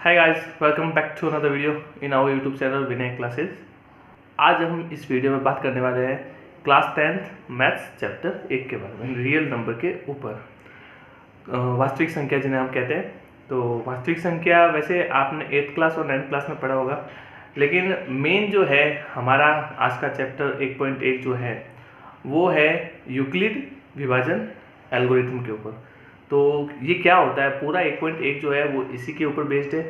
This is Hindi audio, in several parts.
Hi guys, welcome back to another video in our YouTube channel Vinay Classes. आज हम इस वीडियो में बात करने वाले हैं क्लास 10th मैथ्स चैप्टर 1 के बारे में, रियल नंबर के ऊपर। वास्तविक संख्या जिन्हें हम कहते हैं। तो वास्तविक संख्या वैसे आपने 8th क्लास और 9th क्लास में पढ़ा होगा, लेकिन मेन जो है हमारा आज का चैप्टर 1.1 जो है वो है यूक्लिड विभाजन एल्गोरिथम के ऊपर। तो ये क्या होता है, पूरा 1.1 जो है वो इसी के ऊपर बेस्ड है।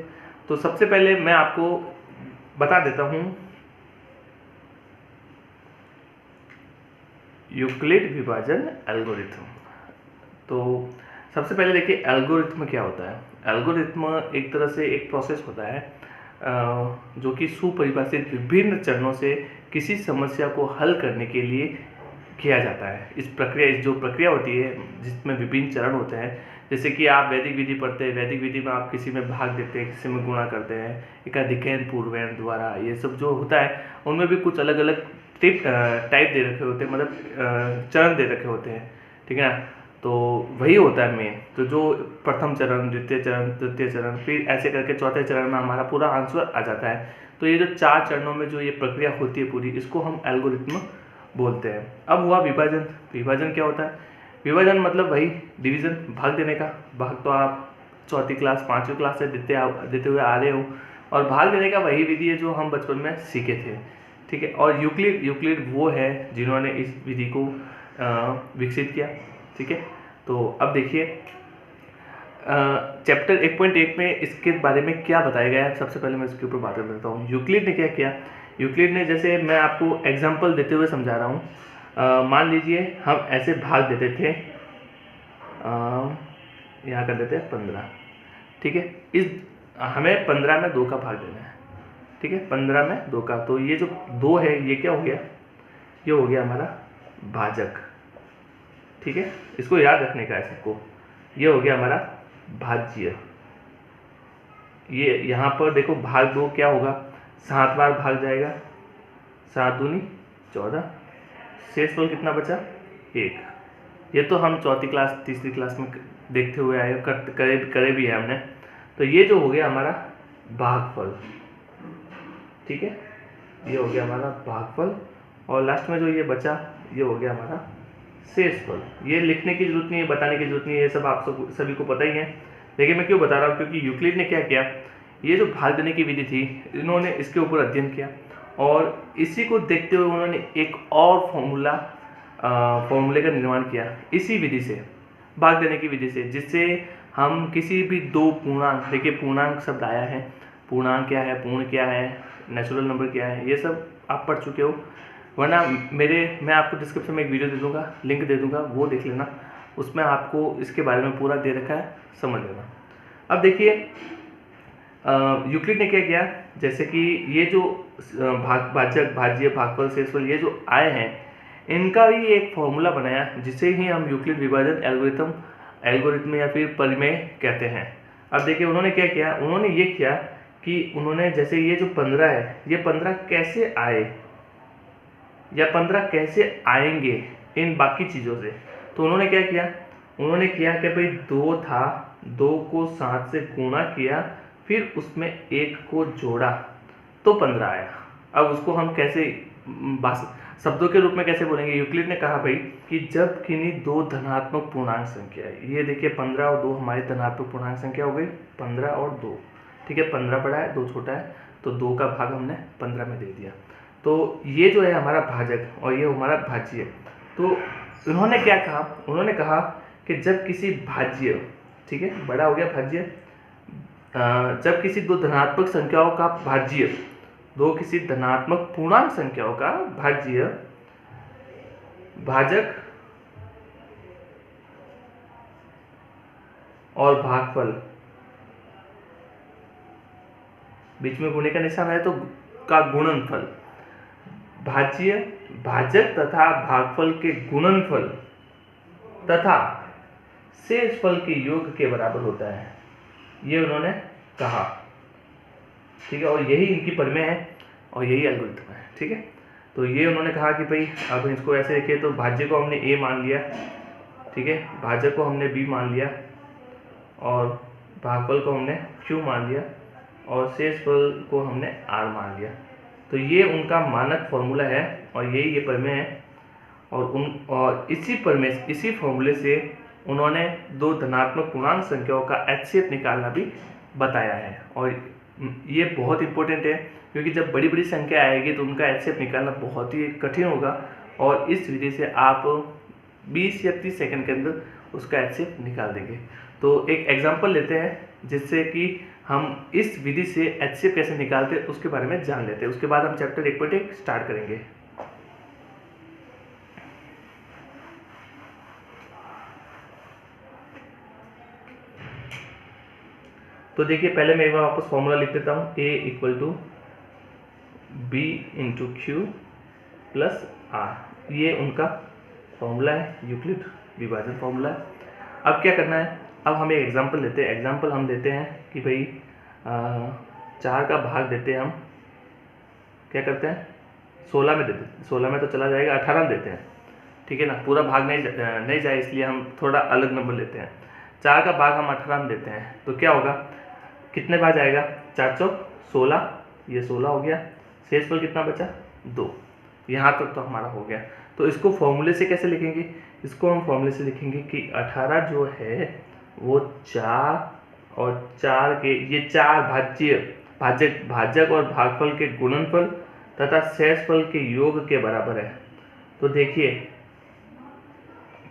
तो सबसे पहले मैं आपको बता देता हूँ यूक्लिड विभाजन एल्गोरिथम। तो सबसे पहले देखिए एल्गोरिथम क्या होता है। एल्गोरिथम एक तरह से एक प्रोसेस होता है जो कि सुपरिभाषित विभिन्न चरणों से किसी समस्या को हल करने के लिए किया जाता है। इस जो प्रक्रिया होती है जिसमें विभिन्न चरण होते हैं, जैसे कि आप वैदिक विधि पढ़ते हैं। वैदिक विधि में आप किसी में भाग देते हैं, किसी में गुणा करते हैं, एकाधिकैन पूर्वैन द्वारा, ये सब जो होता है उनमें भी कुछ अलग अलग टाइप दे रखे होते हैं, मतलब चरण दे रखे होते हैं, ठीक है ना। तो वही होता है मेन। तो जो प्रथम चरण, द्वितीय चरण, तृतीय चरण, फिर ऐसे करके चौथे चरण में हमारा पूरा आंसर आ जाता है। तो ये जो 4 चरणों में जो ये प्रक्रिया होती है पूरी, इसको हम एल्गोरिथम बोलते हैं। अब हुआ विभाजन। विभाजन क्या होता है? विभाजन मतलब वही डिवीजन, भाग देने का। भाग तो आप 4th क्लास 5वीं क्लास से देते हुए आ रहे हो, और भाग देने का वही विधि है जो हम बचपन में सीखे थे, ठीक है। और यूक्लिड वो है जिन्होंने इस विधि को विकसित किया, ठीक है। तो अब देखिए चैप्टर 1.1 में इसके बारे में क्या बताया गया है, सबसे पहले मैं इसके ऊपर बात कर देता हूँ। यूक्लिड ने क्या किया? यूक्लिड ने, जैसे मैं आपको एग्जांपल देते हुए समझा रहा हूँ, मान लीजिए हम ऐसे भाग देते थे, यहाँ कर देते हैं 15, ठीक है। इस हमें 15 में 2 का भाग देना है, ठीक है, 15 में 2 का। तो ये जो 2 है ये क्या हो गया? ये हो गया हमारा भाजक, ठीक है। इसको याद रखने का है सबको। ये हो गया हमारा भाज्य। ये यहाँ पर देखो भाग 2 क्या होगा? 7 बार भाग जाएगा, 7 दूनी 14, शेषफल कितना बचा? 1। ये तो हम 4th क्लास 3री क्लास में देखते हुए आए, करे भी है हमने। तो ये जो हो गया हमारा भागफल, ठीक है, ये हो गया हमारा भागफल। और लास्ट में जो ये बचा ये हो गया हमारा शेषफल। ये लिखने की जरूरत नहीं है, बताने की जरूरत नहीं है, ये सब आप सभी को पता ही है। लेकिन मैं क्यों बता रहा हूँ? क्योंकि यूक्लिड ने क्या किया, ये जो भाग देने की विधि थी, इन्होंने इसके ऊपर अध्ययन किया, और इसी को देखते हुए उन्होंने एक और फॉर्मूले का निर्माण किया इसी विधि से, भाग देने की विधि से, जिससे हम किसी भी 2 पूर्णांक, देखिए पूर्णांक शब्द आया है, पूर्णांक क्या है, पूर्ण क्या है, नेचुरल नंबर क्या है, ये सब आप पढ़ चुके हो। वरना मैं आपको डिस्क्रिप्शन में एक वीडियो दे दूंगा, लिंक दे दूंगा, वो देख लेना, उसमें आपको इसके बारे में पूरा दे रखा है, समझ लेना। अब देखिए यूक्लिड ने क्या किया, जैसे कि ये जो भाजक, भाज्य, भागफल, शेषफल ये जो आए हैं, इनका भी एक फॉर्मूला बनाया, जिसे ही हम यूक्लिड विभाजन एल्गोरिथम या फिर परिमेय कहते हैं। अब देखिए उन्होंने क्या किया, उन्होंने ये किया कि उन्होंने, जैसे ये जो 15 है, ये 15 कैसे आए या 15 कैसे आएंगे इन बाकी चीज़ों से। तो उन्होंने क्या किया, उन्होंने किया कि भाई 2 था, 2 को 7 से गुणा किया, फिर उसमें 1 को जोड़ा तो 15 आया। अब उसको हम कैसे शब्दों के रूप में कैसे बोलेंगे? यूक्लिड ने कहा भाई कि जब किन्हीं 2 धनात्मक पूर्णांक संख्या है, ये देखिए 15 और 2 हमारी धनात्मक पूर्णांक संख्या हो गई, 15 और 2, ठीक है। 15 बड़ा है, 2 छोटा है, तो 2 का भाग हमने 15 में दे दिया। तो ये जो है हमारा भाजक और ये हमारा भाज्य। तो उन्होंने क्या कहा, उन्होंने कहा कि जब किसी भाज्य, ठीक है, बड़ा हो गया भाज्य, जब किसी 2 धनात्मक संख्याओं का भाज्य, 2 किसी धनात्मक पूर्णांक संख्याओं का भाज्य, भाजक और भागफल, बीच में गुणे का निशान है तो का गुणनफल, भाज्य, भाजक तथा भागफल के गुणनफल तथा शेषफल के योग के बराबर होता है, ये उन्होंने कहा, ठीक है। और यही इनकी परिमेय है और यही एल्गोरिथम है, ठीक है। तो ये उन्होंने कहा कि भाई अब इसको ऐसे लिखिए, तो भाज्य को हमने A मान लिया, ठीक है, भाजक को हमने B मान लिया और भागफल को हमने Q मान लिया, और शेषफल को हमने r मान लिया। तो ये उनका मानक फॉर्मूला है और यही ये प्रमेय है। और इसी फॉर्मूले से उन्होंने दो धनात्मक पूर्णांक संख्याओं का HCF निकालना भी बताया है। और ये बहुत इंपॉर्टेंट है क्योंकि जब बड़ी बड़ी संख्या आएगी तो उनका HCF निकालना बहुत ही कठिन होगा और इस विधि से आप 20 या 30 सेकंड के अंदर उसका HCF निकाल देंगे। तो एक एग्जांपल लेते हैं जिससे कि हम इस विधि से HCF कैसे निकालते हैं उसके बारे में जान लेते हैं। उसके बाद हम चैप्टर 1.1 स्टार्ट करेंगे। तो देखिए पहले मैं एक बार वापस फॉर्मूला लिख देता हूँ, A = B × Q + R। ये उनका फॉर्मूला है, यूक्लिड विभाजन फॉर्मूला है। अब क्या करना है, अब हम एक एग्जांपल लेते हैं। एग्जांपल हम देते हैं कि भाई 4 का भाग देते हैं हम, क्या करते हैं 16 में देते हैं। 16 में तो चला जाएगा, 18 में देते हैं, ठीक है ना। पूरा भाग नहीं जाए इसलिए हम थोड़ा अलग नंबर लेते हैं। 4 का भाग हम 18 में देते हैं तो क्या होगा, कितने बार जाएगा, 4 चौक 16, ये 16 हो गया। शेषफल कितना बचा, 2। यहाँ तक तो हमारा हो गया। तो इसको फॉर्मूले से कैसे लिखेंगे, इसको हम फॉर्मूले से लिखेंगे कि 18 जो है वो 4 और 4 के ये 4 भाजक और भागफल के गुणनफल तथा शेषफल के योग के बराबर है। तो देखिए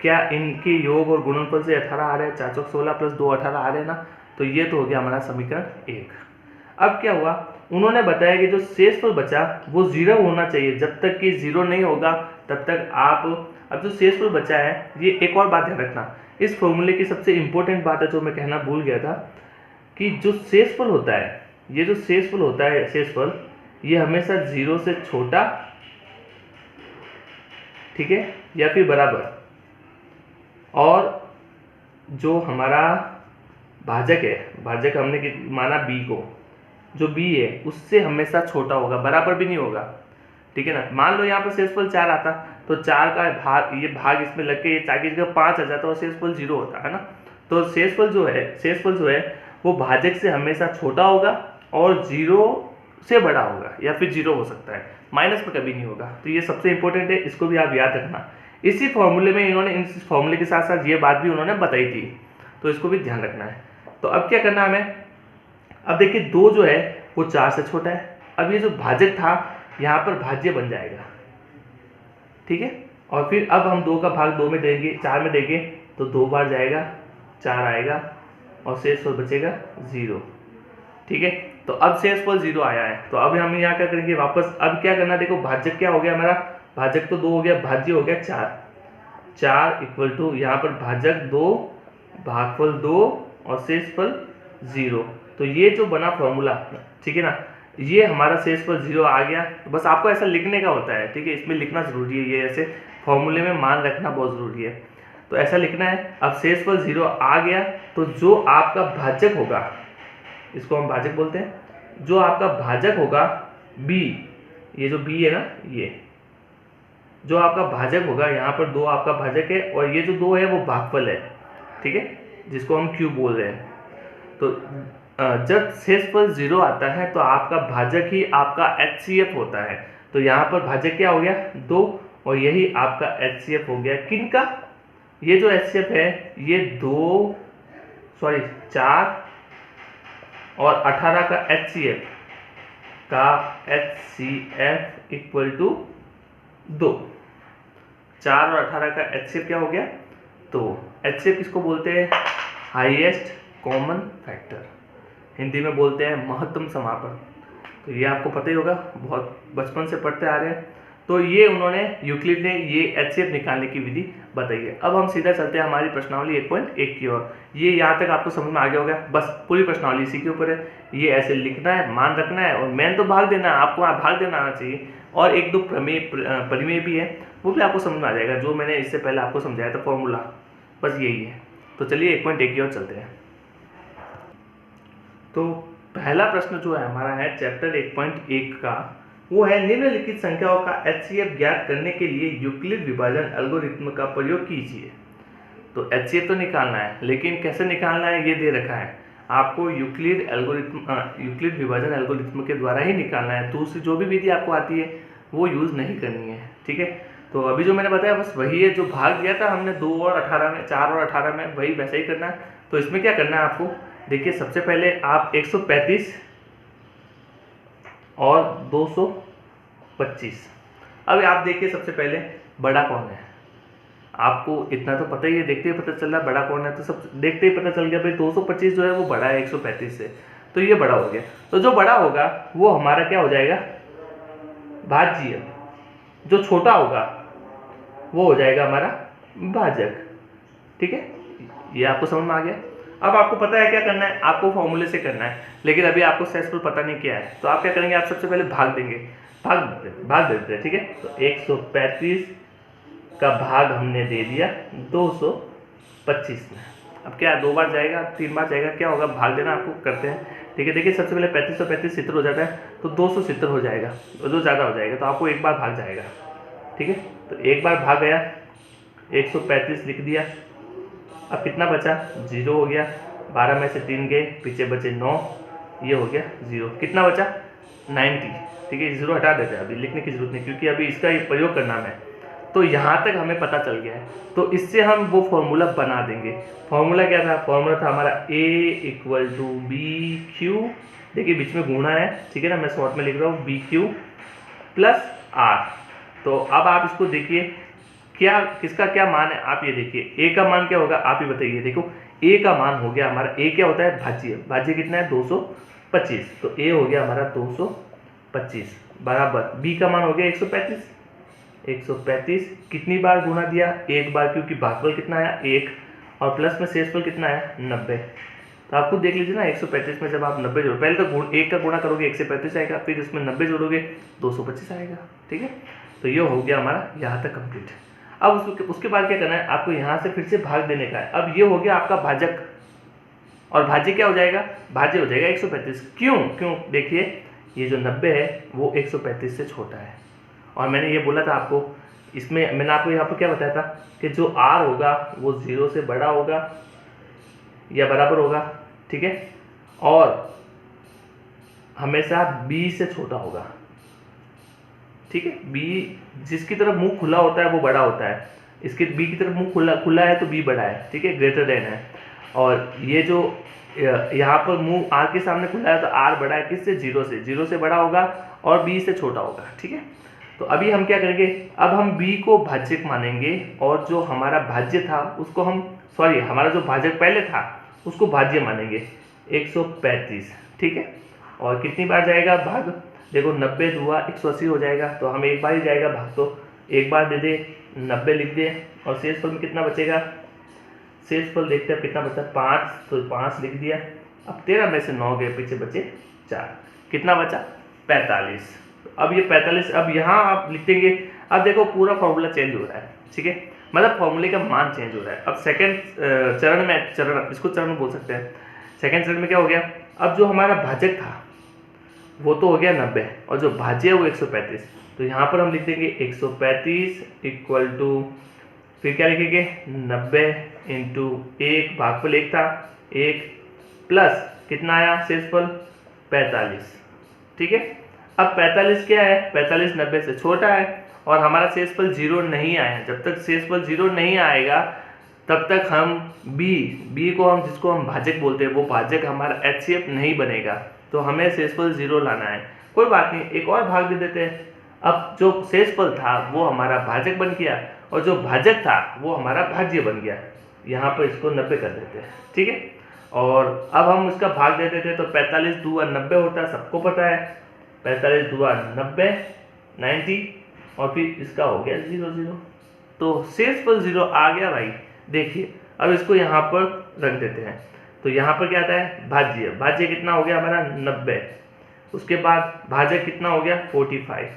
क्या इनके योग और गुणनफल से 18 आ रहे हैं, 4 चौक 16 + 2 18 आ रहे हैं ना। तो ये तो हो गया हमारा समीकरण 1। अब क्या हुआ, उन्होंने बताया कि जो शेषफल बचा वो 0 होना चाहिए। जब तक कि 0 नहीं होगा तब तक आप, अब जो शेषफल बचा है, ये एक और बात ध्यान रखना, इस फॉर्मूले की सबसे इंपॉर्टेंट बात है जो मैं कहना भूल गया था कि जो शेषफल होता है, ये जो शेषफल होता है, शेषफल ये हमेशा 0 से छोटा, ठीक है, या फिर बराबर, और जो हमारा भाजक है, भाजक हमने माना b को, जो b है उससे हमेशा छोटा होगा, बराबर भी नहीं होगा, ठीक है ना। मान लो यहाँ पर शेषफल 4 आता तो 4 का भाग, ये भाग इसमें लग के ये 4 की जगह 5 आ जाता और शेषफल 0 होता है ना। तो शेषफल जो है वो भाजक से हमेशा छोटा होगा और 0 से बड़ा होगा, या फिर 0 हो सकता है, माइनस में कभी नहीं होगा। तो ये सबसे इंपॉर्टेंट है, इसको भी आप याद रखना। इसी फॉर्मूले में इन्होंने, इस फॉर्मूले के साथ साथ ये बात भी उन्होंने बताई थी, तो इसको भी ध्यान रखना है। तो अब क्या करना है हमें, अब देखिए 2 जो है वो 4 से छोटा है। अब ये जो भाजक था यहाँ पर भाज्य बन जाएगा, ठीक है। और फिर अब हम 2 का भाग 2 में देंगे, 4 में देंगे तो 2 बार जाएगा, 4 आएगा और शेषफल बचेगा 0, ठीक है। तो अब शेषफल 0 आया है, तो अब हम यहाँ क्या करेंगे वापस, अब क्या करना, देखो भाजक क्या हो गया हमारा, भाजक तो 2 हो गया, भाज्य हो गया 4 = यहाँ पर भाजक 2, भागफल 2 और शेषफल 0। तो ये जो बना फॉर्मूला, ठीक है ना, ये हमारा शेषफल 0 आ गया। तो बस आपको ऐसा लिखने का होता है, ठीक है, इसमें लिखना जरूरी है, ये ऐसे फॉर्मूले में मान रखना बहुत जरूरी है। तो ऐसा लिखना है। अब शेषफल 0 आ गया तो जो आपका भाजक होगा, इसको हम भाजक बोलते हैं, जो आपका भाजक होगा b, ये जो b है ना, ये जो आपका भाजक होगा, यहाँ पर 2 आपका भाजक है और ये जो 2 है वो भागफल है, ठीक है, जिसको हम q बोल रहे हैं। तो जब शेषफल 0 आता है तो आपका भाजक ही आपका HCF होता है। तो यहाँ पर भाजक क्या हो गया, 2, और यही आपका HCF हो गया। किनका, ये जो HCF है ये 4 और 18 का HCF = 2। 4 और 18 का HCF क्या हो गया, तो HCF किसको बोलते हैं, हाईएस्ट कॉमन फैक्टर, हिंदी में बोलते हैं महत्तम समापन। तो ये आपको पता ही होगा, बहुत बचपन से पढ़ते आ रहे हैं। तो ये उन्होंने, यूक्लिड ने ये HCF निकालने की विधि बताई है। अब हम सीधा चलते हैं हमारी प्रश्नावली 1.1 की ओर। ये यहाँ तक आपको समझ में आ गया होगा, बस पूरी प्रश्नावली इसी के ऊपर है। ये ऐसे लिखना है, मान रखना है, और मेन तो भाग देना है, आपको भाग देना आना चाहिए। और 1-2 परिमेय भी है, वो भी आपको समझ में आ जाएगा, जो मैंने इससे पहले आपको समझाया था फॉर्मूला, बस यही है। तो चलिए 1.1 की ओर चलते हैं। तो पहला प्रश्न जो है हमारा है चैप्टर 1.1 का, वो है निम्नलिखित संख्याओं का HCF ज्ञात करने के लिए यूक्लिड विभाजन एल्गोरिथ्म का प्रयोग कीजिए। तो HCF तो निकालना है, लेकिन कैसे निकालना है ये दे रखा है। आपको यूक्लिड विभाजन एल्गोरिथम के द्वारा ही निकालना है। दूसरी जो भी विधि आपको आती है वो यूज़ नहीं करनी है, ठीक है। तो अभी जो मैंने बताया बस वही है, जो भाग दिया था हमने 2 और 18 में, 4 और 18 में, वही वैसे ही करना है। तो इसमें क्या करना है आपको, देखिए सबसे पहले आप 135 और 225, अब आप देखिए सबसे पहले बड़ा कौन है। आपको इतना तो पता ही है, देखते ही पता चल रहा है बड़ा कौन है, तो सब देखते ही पता चल गया भाई 225 जो है वो बड़ा है 135 से, तो ये बड़ा हो गया। तो जो बड़ा होगा वो हमारा क्या हो जाएगा, भाज्य। जो छोटा होगा वो हो जाएगा हमारा भाजक, ठीक है। ये आपको समझ में आ गया। अब आपको पता है क्या करना है, आपको फॉर्मूले से करना है, लेकिन अभी आपको सेंसफुल पता नहीं क्या है। तो आप क्या करेंगे, आप सबसे पहले भाग देंगे, भाग देते हैं, ठीक है। तो 135 का भाग हमने दे दिया 225 में। अब क्या 2 बार जाएगा, 3 बार जाएगा, क्या होगा, भाग देना आपको करते हैं, ठीक है। देखिए सबसे पहले 35 70 हो जाता है, तो 270 हो जाएगा, जो ज़्यादा हो जाएगा तो आपको एक बार भाग जाएगा, ठीक है। तो एक बार भाग गया, 135 लिख दिया। अब कितना बचा, 0 हो गया, 12 में से 3 गए, पीछे बचे 9, ये हो गया 0। कितना बचा, 90, ठीक है। 0 हटा देते हैं, अभी लिखने की जरूरत नहीं, क्योंकि अभी इसका ये प्रयोग करना है। तो यहाँ तक हमें पता चल गया है, तो इससे हम वो फॉर्मूला बना देंगे। फॉर्मूला क्या था, फॉर्मूला था हमारा A = BQ, देखिए बीच में गुणा है, ठीक है ना, मैं शॉर्ट में लिख रहा हूँ BQ + R। तो अब आप इसको देखिए क्या, किसका क्या मान है, आप ये देखिए। A का मान क्या होगा, आप ही बताइए। देखो A का मान हो गया हमारा, A क्या होता है, भाज्य। भाज्य कितना है, 225, तो A हो गया हमारा 225 बराबर B का मान हो गया 135। 135 कितनी बार गुणा दिया, एक बार, क्योंकि भागफल कितना आया 1, और प्लस में शेषफल कितना आया 90। तो आपको देख लीजिए ना, 135 में जब आप 90 जोड़ो, पहले तो 1 का गुणा करोगे 1 से 35 आएगा, फिर इसमें 90 जोड़ोगे 225 आएगा, ठीक है। तो ये हो गया हमारा यहाँ तक कंप्लीट। अब उसके बाद क्या करना है, आपको यहाँ से फिर से भाग देने का है। अब ये हो गया आपका भाजक, और भाज्य क्या हो जाएगा, भाज्य हो जाएगा 135। क्यों, देखिए ये जो 90 है वो 135 से छोटा है। और मैंने ये बोला था आपको, इसमें मैंने आपको यहाँ पर क्या बताया था कि जो R होगा वो 0 से बड़ा होगा या बराबर होगा, ठीक है, और हमेशा B से छोटा होगा, ठीक है। B जिसकी तरफ मुंह खुला होता है वो बड़ा होता है, इसके B की तरफ मुंह खुला है तो B बड़ा है, ठीक है, ग्रेटर देन है। और ये जो यहाँ पर मुंह R के सामने खुला है तो R बड़ा है किससे, 0 से बड़ा होगा और B से छोटा होगा, ठीक है। तो अभी हम क्या करेंगे, अब हम B को भाज्यक मानेंगे, और जो हमारा भाज्य था उसको हमारा जो भाजक पहले था उसको भाज्य मानेंगे 135, ठीक है। और कितनी बार जाएगा भाग, देखो 90 हुआ 180 हो जाएगा, तो हम एक बार ही जाएगा भाग, तो एक बार दे दे, 90 लिख दे, और शेषफल में कितना बचेगा, शेषफल देखते हैं कितना बचा, 5, तो 5 लिख दिया। अब 13 में से 9 गए, पीछे बचे 4, कितना बचा 45। अब ये 45, अब यहाँ आप लिख देंगे। अब देखो पूरा फॉर्मूला चेंज हो रहा है, ठीक है, मतलब फॉर्मूले का मान चेंज हो रहा है। अब सेकंड चरण में, इसको चरण बोल सकते हैं। सेकंड चरण में क्या हो गया, अब जो हमारा भाजक था वो तो हो गया 90, और जो भाज्य है वो 135। तो यहाँ पर हम लिख देंगे 135 = फिर क्या लिखेंगे, 90 × 1, भागफल 1 था 1, प्लस कितना आया शेषफल 45, ठीक है। अब 45 क्या है, 45 90 से छोटा है, और हमारा शेषफल 0 नहीं आया है। जब तक शेषफल 0 नहीं आएगा तब तक हम B को हम जिसको हम भाजक बोलते हैं वो भाजक हमारा HCF नहीं बनेगा, तो हमें शेषफल 0 लाना है। कोई बात नहीं, एक और भाग दे देते हैं। अब जो शेषफल था वो हमारा भाजक बन गया, और जो भाजक था वो हमारा भाज्य बन गया। यहाँ पर इसको 90 कर देते हैं, ठीक है। और अब हम इसका भाग दे देते हैं, तो 45 दूआ 90 होता है, सबको पता है, 45 दूआ 90, 90, और फिर इसका हो गया 0, तो शेषफल 0 आ गया भाई। देखिए अब इसको यहाँ पर रख देते हैं, तो यहाँ पर क्या आता है, भाज्य कितना हो गया हमारा 90, उसके बाद भाजक कितना हो गया 45,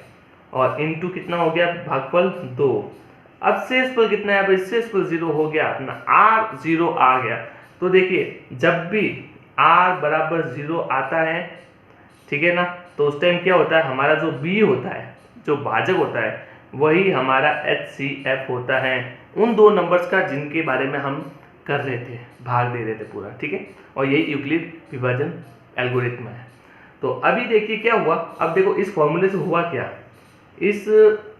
और इनटू कितना हो गया भागफल 2। अब शेषफल कितना है, शेषफल 0 हो गया अपना, R 0 आ गया। तो देखिए जब भी R बराबर 0 आता है, ठीक है ना, तो उस टाइम क्या होता है, हमारा जो B होता है, जो भाजक होता है, वही हमारा HCF होता है। उन दो नंबर्स का जिनके बारे में हम कर रहे थे, भाग दे रहे थे पूरा, ठीक है। और यही यूक्लिड विभाजन एल्गोरिथम है। तो अभी देखिए क्या हुआ, अब देखो इस फॉर्मूले से हुआ क्या, इस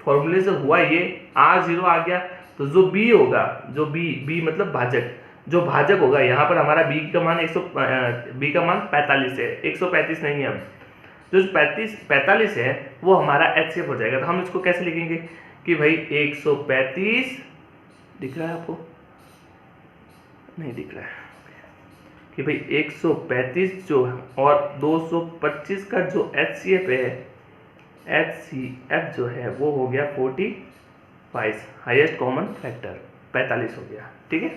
फॉर्मूले से हुआ ये R0 आ गया, तो जो B होगा, जो B मतलब भाजक, जो भाजक होगा यहाँ पर हमारा B का मान 45 है, 135 नहीं है। अब जो 45 है वो हमारा HCF हो जाएगा। तो हम इसको कैसे लिखेंगे कि भाई 135, दिख रहा है आपको, नहीं दिख रहा है, कि भाई 135 जो और 225 का जो HCF है, HCF जो है वो हो गया 45, हाईएस्ट कॉमन फैक्टर 45 हो गया, ठीक है,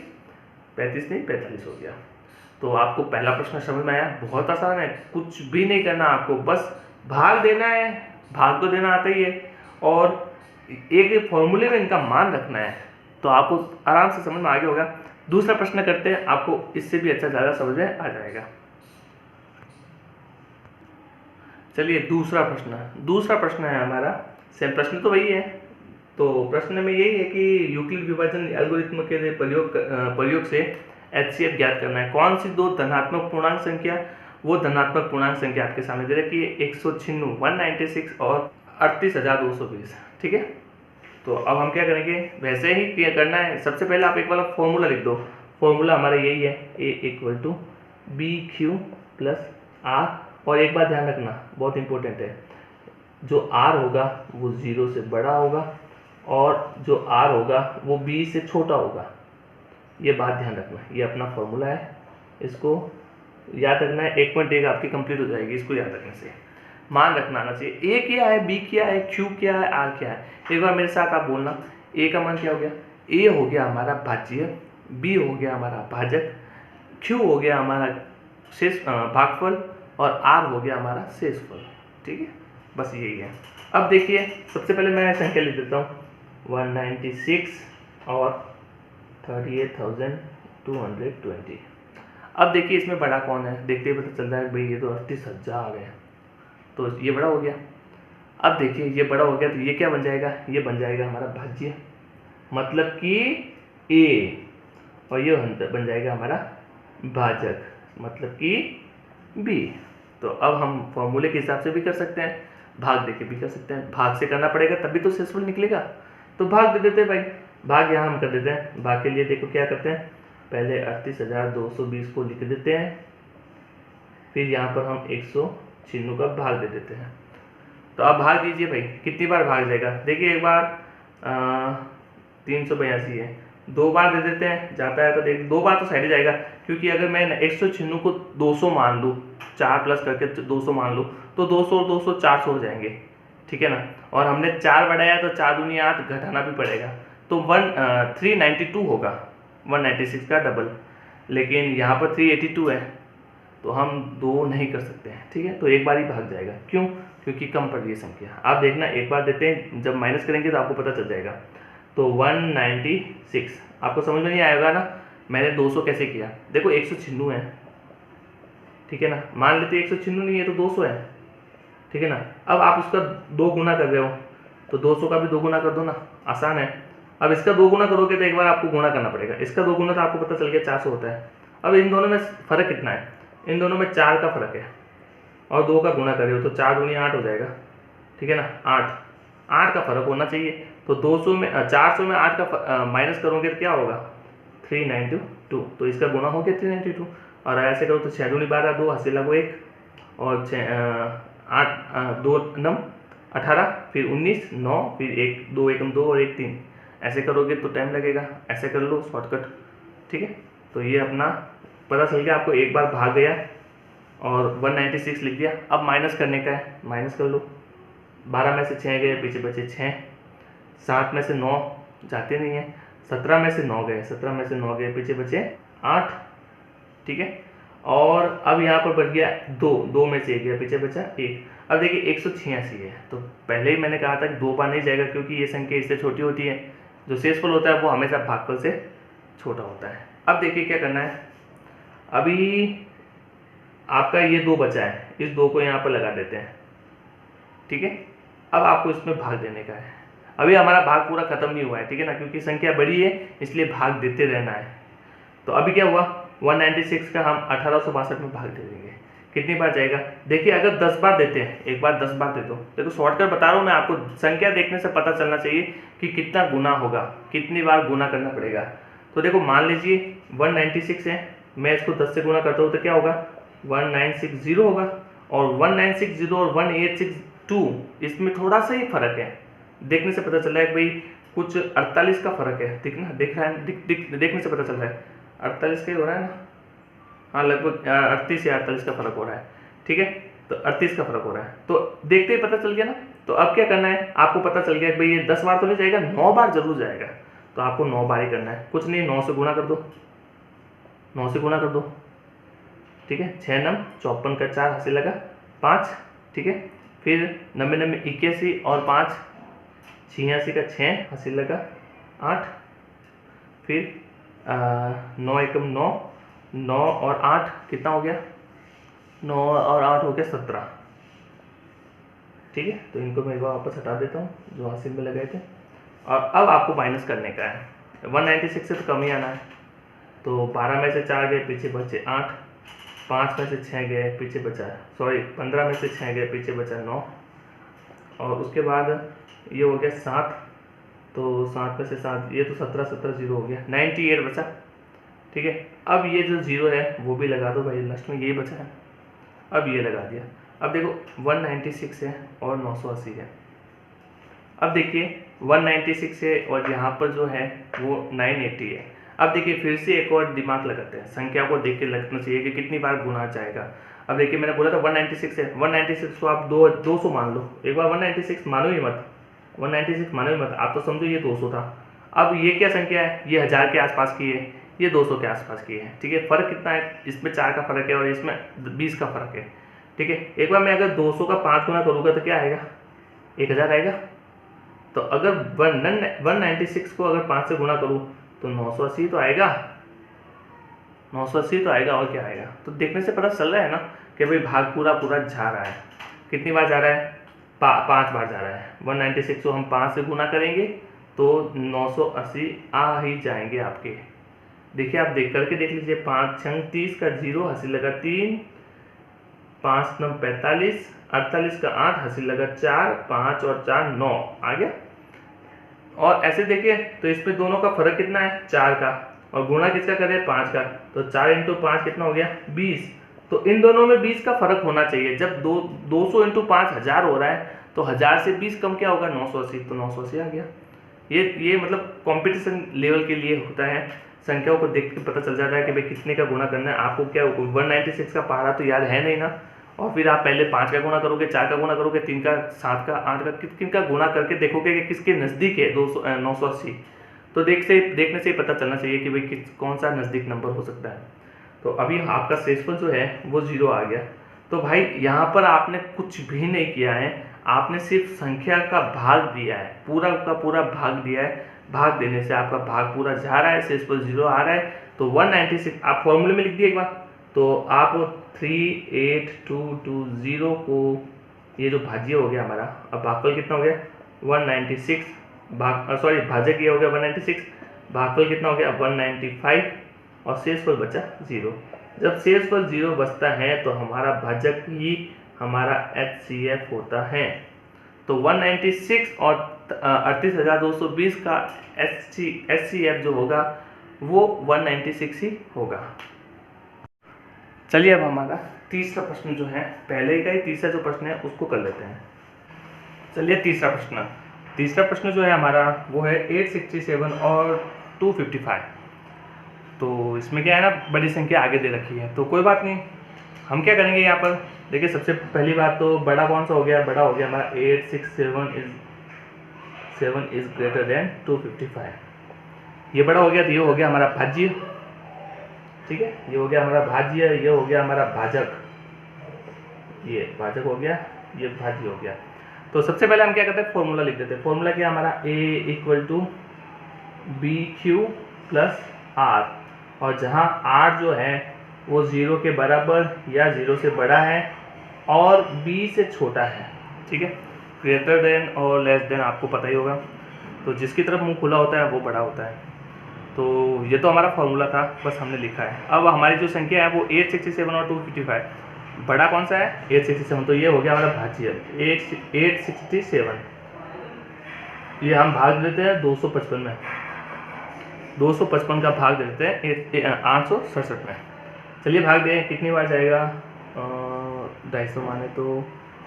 35 नहीं 45 हो गया। तो आपको पहला प्रश्न समझ में आया, बहुत आसान है, कुछ भी नहीं करना आपको, बस भाग देना है, भाग तो देना आता ही है, और एक फॉर्मूले में इनका मान रखना है, तो आपको आराम से समझ में आ गया होगा। दूसरा प्रश्न करते हैं, आपको इससे भी अच्छा ज़्यादा समझ में आ जाएगा। चलिए दूसरा प्रश्न है हमारा, सेम प्रश्न तो वही है। तो प्रश्न में यही है कि यूक्लिड विभाजन एल्गोरिथम के प्रयोग से HCF ज्ञात करना है। कौन सी दो धनात्मक पूर्णांक संख्या, वो धनात्मक पूर्णांक संख्या आपके सामने दे रखी है, 196, 196 और 38,220, ठीक है। तो अब हम क्या करेंगे, वैसे ही करना है। सबसे पहले आप एक वाला फॉर्मूला लिख दो, फॉर्मूला हमारा यही है, A = BQ + R। और एक बात ध्यान रखना, बहुत इंपॉर्टेंट है, जो R होगा वो 0 से बड़ा होगा और जो R होगा वो B से छोटा होगा, ये बात ध्यान रखना। ये अपना फॉर्मूला है, इसको याद रखना है, 1.1 आपकी कंप्लीट हो जाएगी इसको याद रखने से। मान रखना आना चाहिए, A क्या है, B क्या है, Q क्या है, R क्या है। एक बार मेरे साथ आप बोलना, A का मान क्या हो गया, A हो गया हमारा भाज्य, B हो गया हमारा भाजक, Q हो गया हमारा शेष भागफल और R हो गया हमारा शेषफल, ठीक है। बस यही है। अब देखिए सबसे पहले मैं संख्या लिख देता हूँ, 196 और 38,220। अब देखिए इसमें बड़ा कौन है, देखते ही पता चल रहा है भाई ये तो 38,000 है, तो ये बड़ा हो गया। अब देखिए ये बड़ा हो गया तो ये क्या बन जाएगा, ये बन जाएगा हमारा भाज्य, मतलब कि A, और ये बन जाएगा हमारा भाजक, मतलब कि B। तो अब हम फॉर्मूले के हिसाब से भी कर सकते हैं, भाग देके भी कर सकते हैं। भाग से करना पड़ेगा तभी तो शेषफल निकलेगा, तो भाग दे देते हैं भाई, भाग यहाँ हम कर देते हैं। भाग के लिए देखो क्या करते हैं, पहले 38,220 को लिख देते हैं, फिर यहाँ पर हम 196 का भाग दे देते हैं। तो अब भाग दीजिए भाई, कितनी बार भाग जाएगा, देखिए एक बार 382 है, 2 बार दे देते हैं, जाता है तो देख 2 बार तो साइड जाएगा, क्योंकि अगर मैं 196 को 200 मान लूँ, 4 प्लस करके 200 मान लूँ, तो 200 और 200 400 हो जाएंगे, ठीक है ना। और हमने 4 बढ़ाया तो 4 दूनी 8, घटाना भी पड़ेगा, तो 392 होगा, 196 का डबल। लेकिन यहाँ पर 382 है, तो हम 2 नहीं कर सकते हैं, ठीक है। तो एक बार ही भाग जाएगा, क्यों, क्योंकि कम पड़ रही है संख्या। आप देखना एक बार देते हैं, जब माइनस करेंगे तो आपको पता चल जाएगा। तो 196 आपको समझ में नहीं आएगा ना, मैंने 200 कैसे किया, देखो 196 है, ठीक है ना, मान लेते 196 नहीं है तो 200 है, ठीक है ना। अब आप उसका 2 गुना कर रहे हो, तो 200 का भी 2 गुना कर दो ना, आसान है। अब इसका 2 गुना करोगे तो एक बार आपको गुना करना पड़ेगा, इसका 2 गुना तो आपको पता चल गया 400 होता है। अब इन दोनों में फ़र्क कितना है, इन दोनों में 4 का फ़र्क है, और 2 का गुना कर रहे हो तो 4 दूनी 8 हो जाएगा, ठीक है ना। 8 का फ़र्क होना चाहिए, तो 200 में 400 में 8 का माइनस करोगे तो क्या होगा, 392, तो इसका गुना हो गया 392। और ऐसे करो तो 6 दूनी 12, 2 हंसी लगो 1, और 8 2 9 18, फिर 19 9, फिर 1 2 1 2 और 1 3, ऐसे करोगे तो टाइम लगेगा, ऐसे कर लो शॉर्टकट, ठीक है। तो ये अपना पता चल गया आपको, एक बार भाग गया और 196 लिख दिया। अब माइनस करने का है, माइनस कर लो, 12 में से 6 गए, पीछे बचे 6, 7 में से 9 जाते नहीं है, 17 में से 9 गए, 17 में से 9 गए, पीछे बचे 8, ठीक है। और अब यहाँ पर बच गया 2 में से 1 गया, पीछे बचा 1। अब देखिए 186 है, तो पहले ही मैंने कहा था कि 2 बार नहीं जाएगा, क्योंकि ये संख्या इससे छोटी होती है, जो शेषफल होता है वो हमेशा भागफल से छोटा होता है। अब देखिए क्या करना है, अभी आपका ये 2 बचा है, इस 2 को यहाँ पर लगा देते हैं, ठीक है। अब आपको इसमें भाग देने का है, अभी हमारा भाग पूरा खत्म नहीं हुआ है, ठीक है ना, क्योंकि संख्या बड़ी है इसलिए भाग देते रहना है। तो अभी क्या हुआ, 196 का हम 1862 में भाग दे देंगे, कितनी बार जाएगा। देखिए अगर 10 बार देते हैं, एक बार 10 बार दे दो, देखो शॉर्टकट बता रहा हूँ मैं आपको, संख्या देखने से पता चलना चाहिए कि कितना गुना होगा, कितनी बार गुना करना पड़ेगा। तो देखो मान लीजिए 196 है, मैं इसको 10 से गुना करता हूँ तो क्या होगा, 1960 होगा, और 1960 और 1862 इसमें थोड़ा सा ही फर्क है, देखने से पता चल रहा है कि भाई कुछ 48 का फर्क है, दिख रहा है, देखने से पता चल रहा है 48 का ही हो रहा है ना, हाँ लगभग 38 या 48 का फर्क हो रहा है, ठीक है, तो 38 का फर्क हो रहा है, तो देखते ही पता चल गया ना। तो अब क्या करना है, आपको पता चल गया कि भाई ये 10 बार तो नहीं जाएगा, 9 बार जरूर जाएगा, तो आपको 9 बार ही करना है, कुछ नहीं, 9 से गुणा कर दो, 9 से गुणा कर दो, ठीक है, 6 नम 54 का 4 हासिल लगा 5, ठीक है, फिर 90 नम्बे 81 और 5 86 का 6 हासिल लगा 8, फिर 9 एकम 9, 9 और 8 कितना हो गया, 9 और 8 हो गया 17, ठीक है। तो इनको मैं एक बार वापस हटा देता हूँ जो हासिल में लगाए थे, और अब आपको माइनस करने का है, 196 से तो कम ही आना है, तो 12 में से 4 गए पीछे बचे 8, 5 में से 6 गए पीछे बचा, सॉरी 15 में से 6 गए पीछे बचा 9, और उसके बाद ये हो गया 7, तो 7 में से 7 ये तो 17 17 जीरो हो गया, 98 बचा, ठीक है। अब ये जो जीरो है वो भी लगा दो भाई, लास्ट में यही बचा है, अब ये लगा दिया। अब देखो 196 है और 980 है, अब देखिए 196 है और यहाँ पर जो है वो 980 है। अब देखिए फिर से एक और दिमाग लगाते हैं, संख्या को देख के लगना चाहिए कि कितनी बार गुना जाएगा। अब देखिए मैंने बोला था 196 है, 196 को आप 200 मान लो, एक बार 196 मानो ही मत, 196 मानो ही मत, आप तो समझो ये 200 था। अब ये क्या संख्या है, ये 1000 के आसपास की है, ये 200 के आसपास की है, ठीक है। फर्क कितना है, इसमें 4 का फर्क है और इसमें 20 का फर्क है, ठीक है। एक बार मैं अगर 200 का 5 गुना करूँगा तो क्या आएगा, 1000 आएगा। तो अगर 196 को अगर 5 से गुणा करूँ तो 980 तो आएगा, 980 तो आएगा, और क्या आएगा। तो देखने से पता चल रहा है ना कि भाई भाग पूरा पूरा जा रहा है, कितनी बार जा रहा है, 5 बार जा रहा है। 196 को हम 5 से गुना करेंगे तो 980 आ ही जाएंगे आपके। देखिए आप देख करके देख लीजिए, 5 छंग 30 का 0 हासिल लगा 3, 5 9 45, 48 का 8 हासिल लगा 4, 5 और 4 9 आ गया। और ऐसे देखिए तो इसमें दोनों का फर्क कितना है, 4 का, और गुणा किसका करें, 5 का, तो 4 इंटू 5 कितना हो गया, 20। तो इन दोनों में 20 का फर्क होना चाहिए। जब 200 इंटू 5 1000 हो रहा है तो 1000 से 20 कम क्या होगा, 980, तो 980 आ गया। ये मतलब कंपटीशन लेवल के लिए होता है, संख्याओं को देख के पता चल जाता है कि भाई कितने का गुणा करना है। आपको क्या 196 का पहाड़ा तो याद है नहीं ना, और फिर आप पहले 5 का गुणा करोगे, 4 का गुणा करोगे, 3 का, 7 का, 8 का, किन का गुणा करके देखोगे कि किसके नज़दीक है 980। तो देखने से ही पता चलना चाहिए कि भाई कौन सा नज़दीक नंबर हो सकता है। तो अभी आपका शेषफल जो है वो 0 आ गया। तो भाई यहाँ पर आपने कुछ भी नहीं किया है, आपने सिर्फ संख्या का भाग दिया है, पूरा का पूरा भाग दिया है। भाग देने से आपका भाग पूरा जा रहा है, शेषफल 0 आ रहा है। तो 196 आप फॉर्मूले में लिख दिए एक बार, तो आप 38220 को, ये जो भाज्य हो गया हमारा, अब भागफल कितना हो गया 196, भाजक ये हो गया 196, भागफल कितना हो गया 195, और शेषफल बचा 0। जब शेषफल 0 बचता है तो हमारा भाजक ही हमारा HCF होता है। तो 196 और 38,220 का HCF जो होगा वो 196 ही होगा। चलिए अब हमारा तीसरा प्रश्न जो है, पहले का ही तीसरा जो प्रश्न है उसको कर लेते हैं। चलिए तीसरा प्रश्न जो है हमारा वो है 867 और 255। तो इसमें क्या है ना, बड़ी संख्या आगे दे रखी है, तो कोई बात नहीं, हम क्या करेंगे यहाँ पर। देखिए सबसे पहली बात तो बड़ा कौन सा हो गया, बड़ा हो गया हमारा 867 इज ग्रेटर देन 255, ये बड़ा हो गया, तो ये हो गया हमारा भाज्य, ठीक है, ये हो गया हमारा भाज्य, ये हो गया हमारा भाजक, ये भाजक हो गया, ये भाज्य हो गया। तो सबसे पहले हम क्या करते हैं, फॉर्मूला लिख देते हैं। फॉर्मूला क्या हमारा A = BQ + R, और जहाँ R जो है वो 0 के बराबर या 0 से बड़ा है और B से छोटा है, ठीक है। ग्रेटर देन और लेस देन आपको पता ही होगा, तो जिसकी तरफ मुंह खुला होता है वो बड़ा होता है। तो ये तो हमारा फॉर्मूला था, बस हमने लिखा है। अब हमारी जो संख्या है वो 867 और 255, बड़ा कौन सा है 867, तो ये हो गया हमारा भाज्य 867। ये हम भाग देते हैं 255 में, 255 का भाग दे देते हैं 867 में। चलिए भाग दें, कितनी बार जाएगा, 250 माने तो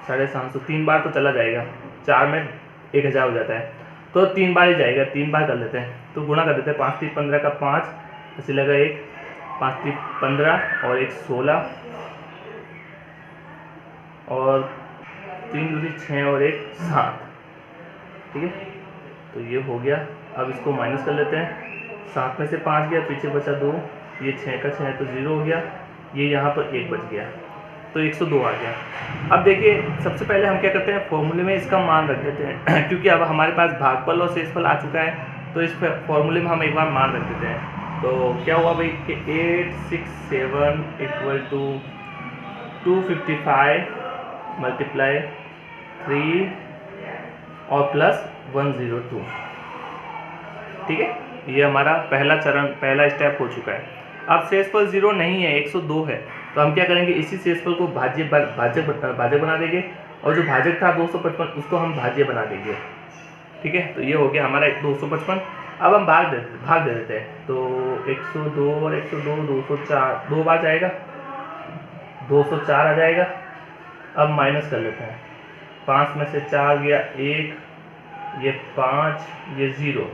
750, 3 बार तो चला जाएगा, 4 में 1000 हो जाता है, तो 3 बार ही जाएगा, 3 बार कर लेते हैं। तो गुणा कर देते हैं, 5 3 15 का 5, ऐसे लगा 1, 5 3 15 और 1 16 और 3 दूरी 6 और 1 7, ठीक है। तो ये हो गया। अब इसको माइनस कर लेते हैं, 7 में से 5 गया, पीछे बचा 2, ये 6 का 6 तो 0 हो गया, ये यहाँ पर 1 बच गया, तो 102 आ गया। अब देखिए सबसे पहले हम क्या करते हैं, फॉर्मूले में इसका मान रख देते हैं क्योंकि अब हमारे पास भागफल और शेषफल आ चुका है, तो इस फॉर्मूले में हम एक बार मान रख देते हैं। तो क्या हुआ भाई कि 867 इक्वल टू 255 मल्टीप्लाई 3 और प्लस 102, ठीक है। ये हमारा पहला चरण, पहला स्टेप हो चुका है। अब शेषफल 0 नहीं है, 102 है, तो हम क्या करेंगे, इसी शेषफल को भाजक बना देंगे, और जो भाजक था 255 उसको हम भाज्य बना देंगे, ठीक है। तो ये हो गया हमारा 255। अब हम भाग दे देते हैं, तो 102 और 102 204, 2 बार जाएगा, 204 आ जाएगा। अब माइनस कर लेते हैं, 5 में से 4 गया 1, ये 5, ये 0,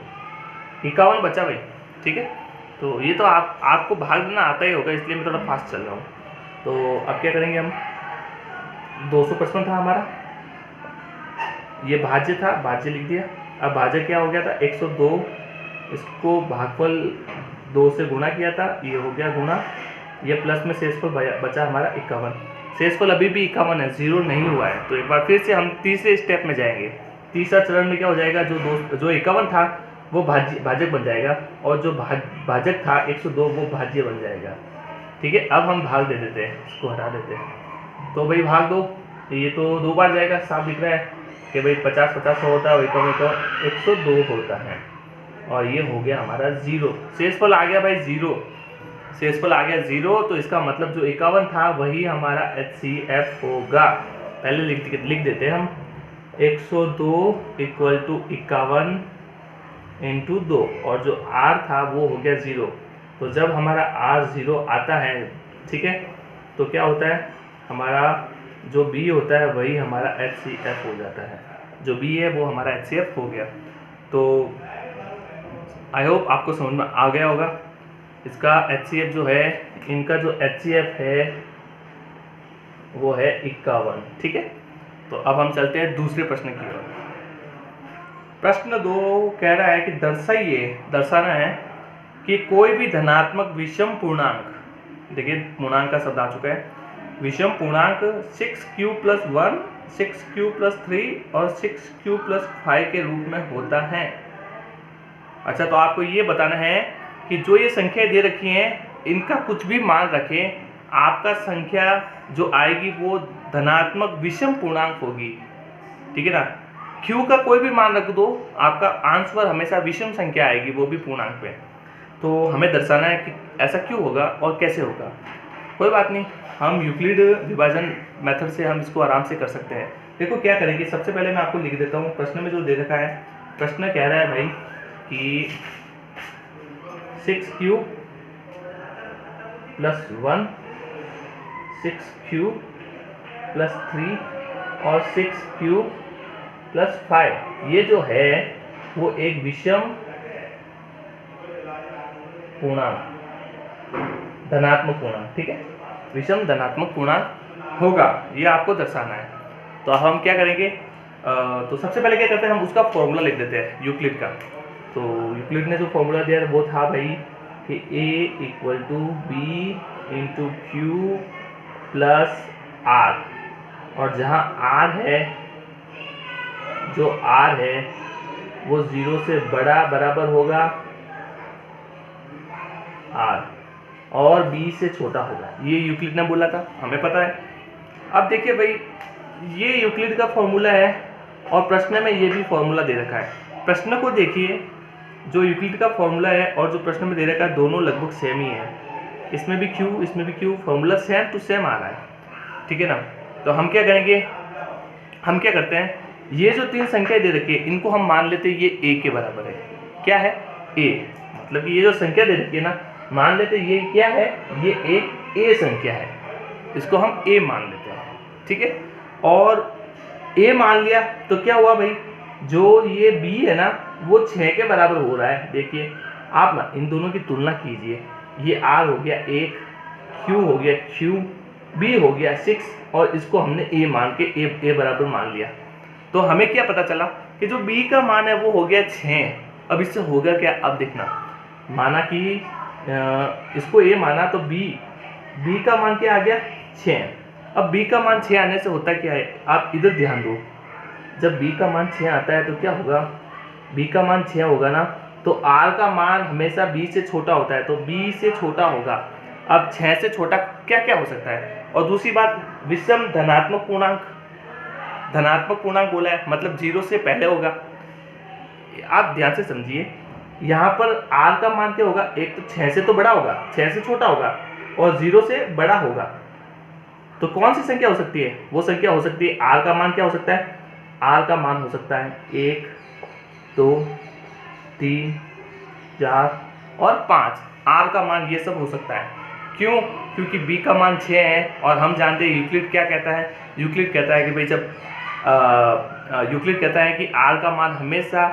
51 बचा भाई, ठीक है। तो ये तो आपको भाग देना आता ही होगा, इसलिए मैं थोड़ा फास्ट चल रहा हूँ। तो अब क्या करेंगे हम, 255 था हमारा, ये भाज्य था, भाज्य लिख दिया। अब भाज्य क्या हो गया था 102, इसको भागफल 2 से गुणा किया था, ये हो गया गुणा, ये प्लस में शेषफल बचा हमारा 51। शेषफल अभी भी 51 है, 0 नहीं हुआ है। तो एक बार फिर से हम तीसरे स्टेप में जाएंगे। तीसरा चरण में क्या हो जाएगा, जो 51 था वो भाजक बन जाएगा, और जो भाजक था 102 वो भाज्य बन जाएगा, ठीक है। अब हम भाग दे देते हैं, इसको हटा देते हैं, तो भाई भाग दो, ये तो 2 बार जाएगा, साफ दिख रहा है कि भाई 50 50 होता है, 102 होता है, और ये हो गया हमारा 0। शेषफल आ गया भाई 0, शेषफल आ गया 0, तो इसका मतलब जो 51 था वही हमारा HCF होगा। पहले लिख देते हैं हम, 102 इक्वल टू 51 इंटू 2, और जो R था वो हो गया 0। तो जब हमारा R 0 आता है, ठीक है, तो क्या होता है, हमारा जो B होता है वही हमारा HCF हो जाता है, जो B है वो हमारा HCF हो गया। तो आई होप आपको समझ में आ गया होगा। इसका HCF जो है, इनका जो HCF है वो है 51, ठीक है। तो अब हम चलते हैं दूसरे प्रश्न की ओर। प्रश्न 2 कह रहा है कि दर्शाना है कि कोई भी धनात्मक विषम पूर्णांक, देखिए पूर्णांक का शब्द आ चुका है, विषम पूर्णांक 6q + 1, 6q + 3 और 6q + 5 के रूप में होता है। अच्छा, तो आपको ये बताना है कि जो ये संख्या दे रखी हैं इनका कुछ भी मान रखें, आपका संख्या जो आएगी वो धनात्मक विषम पूर्णांक होगी, ठीक है ना। q का कोई भी मान रख दो, आपका आंसर हमेशा विषम संख्या आएगी, वो भी पूर्णांक पे। तो हमें दर्शाना है कि ऐसा क्यों होगा और कैसे होगा। कोई बात नहीं, हम यूक्लिड विभाजन मेथड से हम इसको आराम से कर सकते हैं। देखो क्या करेंगे, सबसे पहले मैं आपको लिख देता हूँ प्रश्न में जो दे रखा है। प्रश्न कह रहा है भाई कि 6q + 1, 6q + 3 और 6q + 5, ये जो है वो एक विषम पूर्णांक, धनात्मक पूर्णांक, ठीक है, विषम धनात्मक पूर्णांक होगा, ये आपको दर्शाना है। तो अब हम क्या करेंगे, तो सबसे पहले क्या करते हैं, हम उसका फॉर्मूला लिख देते हैं यूक्लिड का। तो यूक्लिड ने जो फॉर्मूला दिया है वो था भाई कि A = B × Q + R, और जहाँ R है, जो R है वो 0 से बराबर होगा R, और B से छोटा होगा। ये यूक्लिड ने बोला था, हमें पता है। अब देखिए भाई, ये यूक्लिड का फॉर्मूला है और प्रश्न में ये भी फॉर्मूला दे रखा है। प्रश्न को देखिए, जो यूक्लिड का फॉर्मूला है और जो प्रश्न में दे रखा है दोनों लगभग सेम ही है, इसमें भी q इसमें भी q, formula same to same आ रहा है, ठीक है ना। तो हम क्या करेंगे, हम क्या करते हैं, ये जो तीन संख्या दे रखी है इनको हम मान लेते हैं ये a के बराबर है। क्या है, a, मतलब कि ये जो संख्या दे रखी है ना, मान लेते हैं ये क्या है, ये एक a संख्या है, इसको हम a मान लेते हैं, ठीक है। और a मान लिया तो क्या हुआ भाई, जो ये b है ना वो 6 के बराबर हो रहा है। देखिए आप ना इन दोनों की तुलना कीजिए, ये r हो गया 1, q हो गया q, b हो गया 6, और इसको हमने a मान के a बराबर मान लिया। तो हमें क्या पता चला कि जो b का मान है वो हो गया 6। अब इससे होगा क्या, अब देखना, माना कि इसको a माना तो b का मान क्या आ गया 6। अब b का मान 6 आने से होता क्या है, आप इधर ध्यान दो, जब b का मान 6 आता है तो क्या होगा, b का मान 6 होगा ना, तो r का मान हमेशा b से छोटा होता है, तो b से छोटा होगा। अब 6 से छोटा क्या क्या हो सकता है। और दूसरी बात, विषम धनात्मक पूर्णांक बोला है, मतलब 0 से पहले होगा। आप ध्यान से समझिए, यहाँ पर r का मान क्या होगा, एक तो 6 से तो बड़ा होगा, 6 से छोटा होगा, और 0 से बड़ा होगा। तो कौन सी संख्या हो सकती है, वो संख्या हो सकती है, r का मान क्या हो सकता है, r का मान हो सकता है 1, 2, 3, 4 और 5। r का मान ये सब हो सकता है। क्यों, क्योंकि b का मान 6 है, और हम जानते हैं यूक्लिड क्या कहता है, यूक्लिड कहता है कि भाई जब यूक्लिड कहता है कि r का मान हमेशा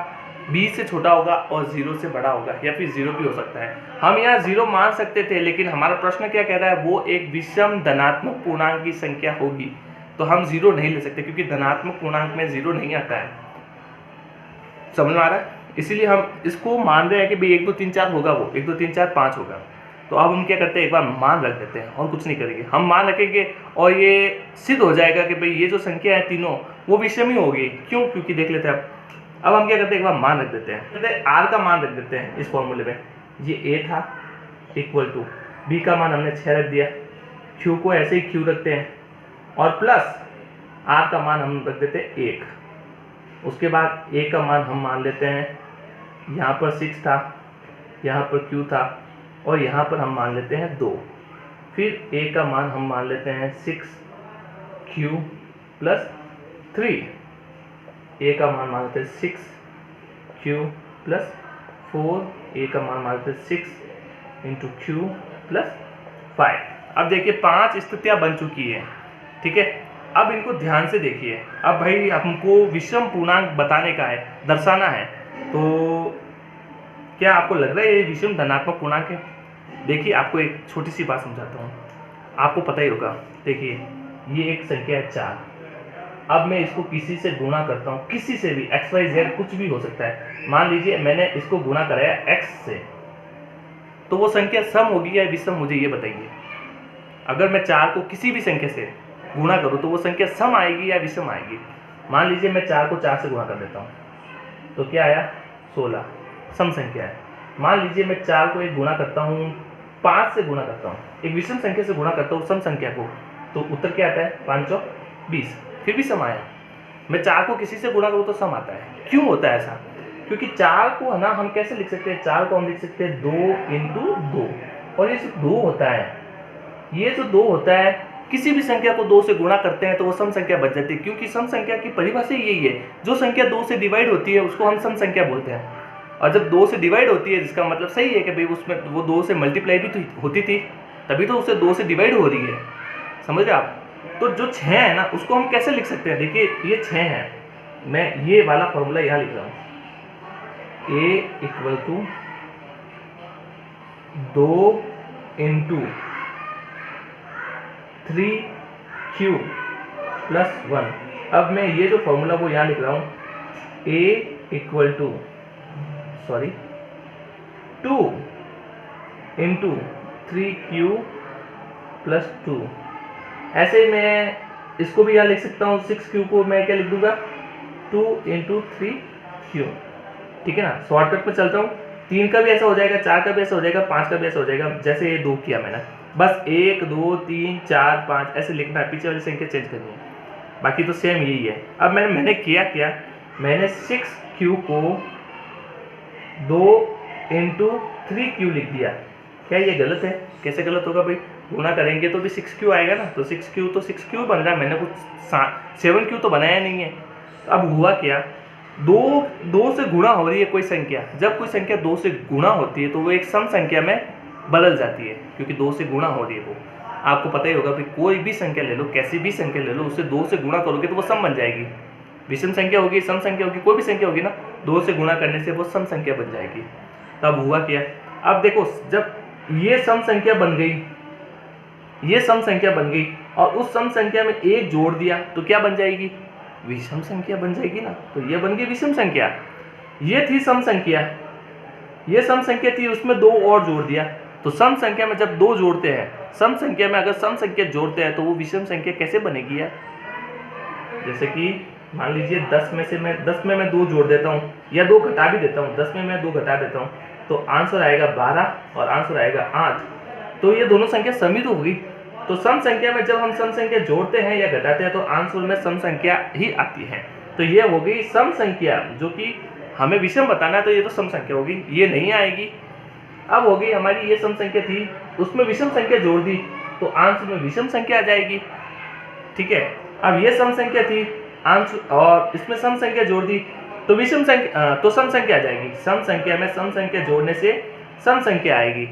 b से छोटा होगा और 0 से बड़ा होगा, या फिर 0 भी हो सकता है। हम यहाँ 0 मान सकते थे, लेकिन हमारा प्रश्न क्या कह रहा है, वो एक विषम धनात्मक पूर्णांक की संख्या होगी, तो हम 0 नहीं ले सकते, क्योंकि धनात्मक पूर्णांक में 0 नहीं आता है। समझ में आ रहा है, इसीलिए हम इसको मान रहे हैं कि भाई 1 2 3 4 होगा, वो 1 2 3 4 5 होगा। तो अब हम क्या करते हैं, एक बार मान रख देते हैं और कुछ नहीं करेंगे, हम मान रखेंगे और ये सिद्ध हो जाएगा कि भाई ये जो संख्या है तीनों वो विषम ही होगी। क्यों, क्योंकि देख लेते हैं अब हम क्या करते हैं, एक बार मान रख देते हैं, कहते हैं r का मान रख देते हैं इस फॉर्मूले में। ये a था इक्वल टू b का मान हमने 6 रख दिया, q को ऐसे ही q रखते हैं, और प्लस r का मान हम रख देते हैं 1। उसके बाद a का मान हम मान लेते हैं, यहाँ पर 6 था, यहाँ पर q था, और यहाँ पर हम मान लेते हैं 2। फिर a का मान हम मान लेते हैं 6q प्लस 3, a का मान मान लेते हैं 6q प्लस 4, a का मान मान लेते हैं 6 इंटू q प्लस 5। अब देखिए 5 स्थितियाँ बन चुकी है, ठीक है। अब इनको ध्यान से देखिए, अब भाई हमको विषम पूर्णांक बताने का है, दर्शाना है, तो क्या आपको लग रहा है ये विषम धनात्मक पूर्णांक है। देखिए आपको एक छोटी सी बात समझाता हूँ, आपको पता ही होगा। देखिए ये एक संख्या है 4, अब मैं इसको किसी से गुणा करता हूँ, किसी से भी, x y z कुछ भी हो सकता है। मान लीजिए मैंने इसको गुणा कराया x से, तो वो संख्या सम होगी या विषम, मुझे ये बताइए। अगर मैं 4 को किसी भी संख्या से गुणा करूँ तो वो संख्या सम आएगी या विषम आएगी। मान लीजिए मैं 4 को 4 से गुणा कर देता हूँ, तो क्या आया 16, सम संख्या है। मान लीजिए मैं 4 को एक गुणा करता हूँ, 5 से गुणा करता हूँ, एक विषम संख्या से गुणा करता हूँ सम संख्या को, तो उत्तर क्या आता है 5 और 20, फिर भी सम आया। मैं 4 को किसी से गुणा करूँ तो सम आता है। क्यों होता है ऐसा, क्योंकि 4 को है ना हम कैसे लिख सकते हैं, 4 को हम लिख सकते हैं 2 इंटू 2, और ये जो 2 होता है, ये जो 2 होता है, किसी भी संख्या को 2 से गुणा करते हैं तो वो सम संख्या बच जाती है, क्योंकि सम संख्या की परिभाषा यही है, जो संख्या 2 से डिवाइड होती है उसको हम सम संख्या बोलते हैं। और जब 2 से डिवाइड होती है, जिसका मतलब सही है कि भाई उसमें वो 2 से मल्टीप्लाई भी तो होती थी, तभी तो उससे 2 से डिवाइड हो रही है, समझ रहे आप। तो जो 6 है ना उसको हम कैसे लिख सकते हैं, देखिए ये 6 है, मैं ये वाला फॉर्मूला यहाँ लिख रहा हूँ, a equal to 2 into 3q plus 1। अब मैं ये जो फॉर्मूला वो यहाँ लिख रहा हूँ, a equal to 2 into 3q plus 2। ऐसे ही मैं इसको भी यहाँ लिख सकता हूँ, 6q को मैं क्या लिख दूंगा 2 इंटू 3q, ठीक है ना। शॉर्टकट में चलता हूँ, 3 का भी ऐसा हो जाएगा, 4 का भी ऐसा हो जाएगा, 5 का भी ऐसा हो जाएगा, जैसे ये 2 किया मैंने, बस 1 2 3 4 5 ऐसे लिखना है, पीछे वाली संख्या चेंज करनी है, बाकी तो सेम यही है। अब मैंने किया क्या, मैंने 6q को 2 × 3Q लिख दिया। क्या ये गलत है? कैसे गलत होगा भाई? गुणा करेंगे तो भी 6Q आएगा ना, तो 6Q तो 6Q बन रहा है, मैंने कुछ 7Q तो बनाया नहीं है। अब हुआ क्या, दो से गुणा हो रही है कोई संख्या। जब कोई संख्या 2 से गुणा होती है तो वो एक सम संख्या में बदल जाती है, क्योंकि 2 से गुणा हो रही है वो। आपको पता ही होगा भाई, कोई भी संख्या ले लो, कैसी भी संख्या ले लो, उससे 2 से गुणा करोगे तो वो सम बन जाएगी। विषम संख्या होगी, सम संख्या होगी, कोई भी संख्या होगी ना, 2 से गुणा करने से वो सम संख्या बन जाएगी। तब हुआ क्या, अब देखो, जब ये सम संख्या बन गई, ये सम संख्या बन गई और उस सम संख्या में 1 जोड़ दिया तो क्या बन जाएगी? विषम संख्या बन जाएगी ना। तो ये बन गई विषम संख्या। ये थी सम संख्या, ये सम संख्या थी, उसमें 2 और जोड़ दिया। तो सम संख्या में जब 2 जोड़ते हैं, सम संख्या में अगर सम संख्या जोड़ते हैं तो वो विषम संख्या कैसे बनेगी यार? जैसे कि मान लीजिए 10 में मैं 2 जोड़ देता हूँ या 2 घटा भी देता हूँ, 10 में मैं 2 घटा देता हूँ तो आंसर आएगा 12 और आंसर आएगा 8। तो ये दोनों संख्या सम ही तो होगी। तो सम संख्या में जब हम सम संख्या जोड़ते हैं या घटाते हैं तो आंसर में सम संख्या ही आती है। तो ये हो गई सम संख्या, जो कि हमें विषम बताना है तो ये तो सम संख्या होगी, ये नहीं आएगी। अब हो गई हमारी ये सम संख्या थी, उसमें विषम संख्या जोड़ दी तो आंसर में विषम संख्या आ जाएगी। ठीक है, अब ये सम संख्या थी आंसर, और इसमें सम संख्या जोड़ दी तो विषम संख्या, तो सम संख्या आ जाएगी। सम संख्या में सम संख्या जोड़ने से सम संख्या आएगी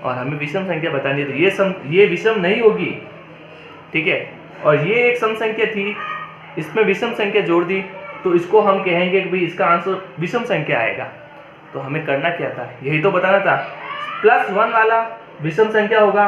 और हमें विषम संख्या बतानी है, तो ये विषम नहीं होगी। ठीक है, और ये एक सम संख्या थी, इसमें विषम संख्या जोड़ दी तो इसको हम कहेंगे कि भाई इसका आंसर विषम संख्या आएगा। तो हमें करना क्या था, यही तो बताना था। +1 वाला विषम संख्या होगा,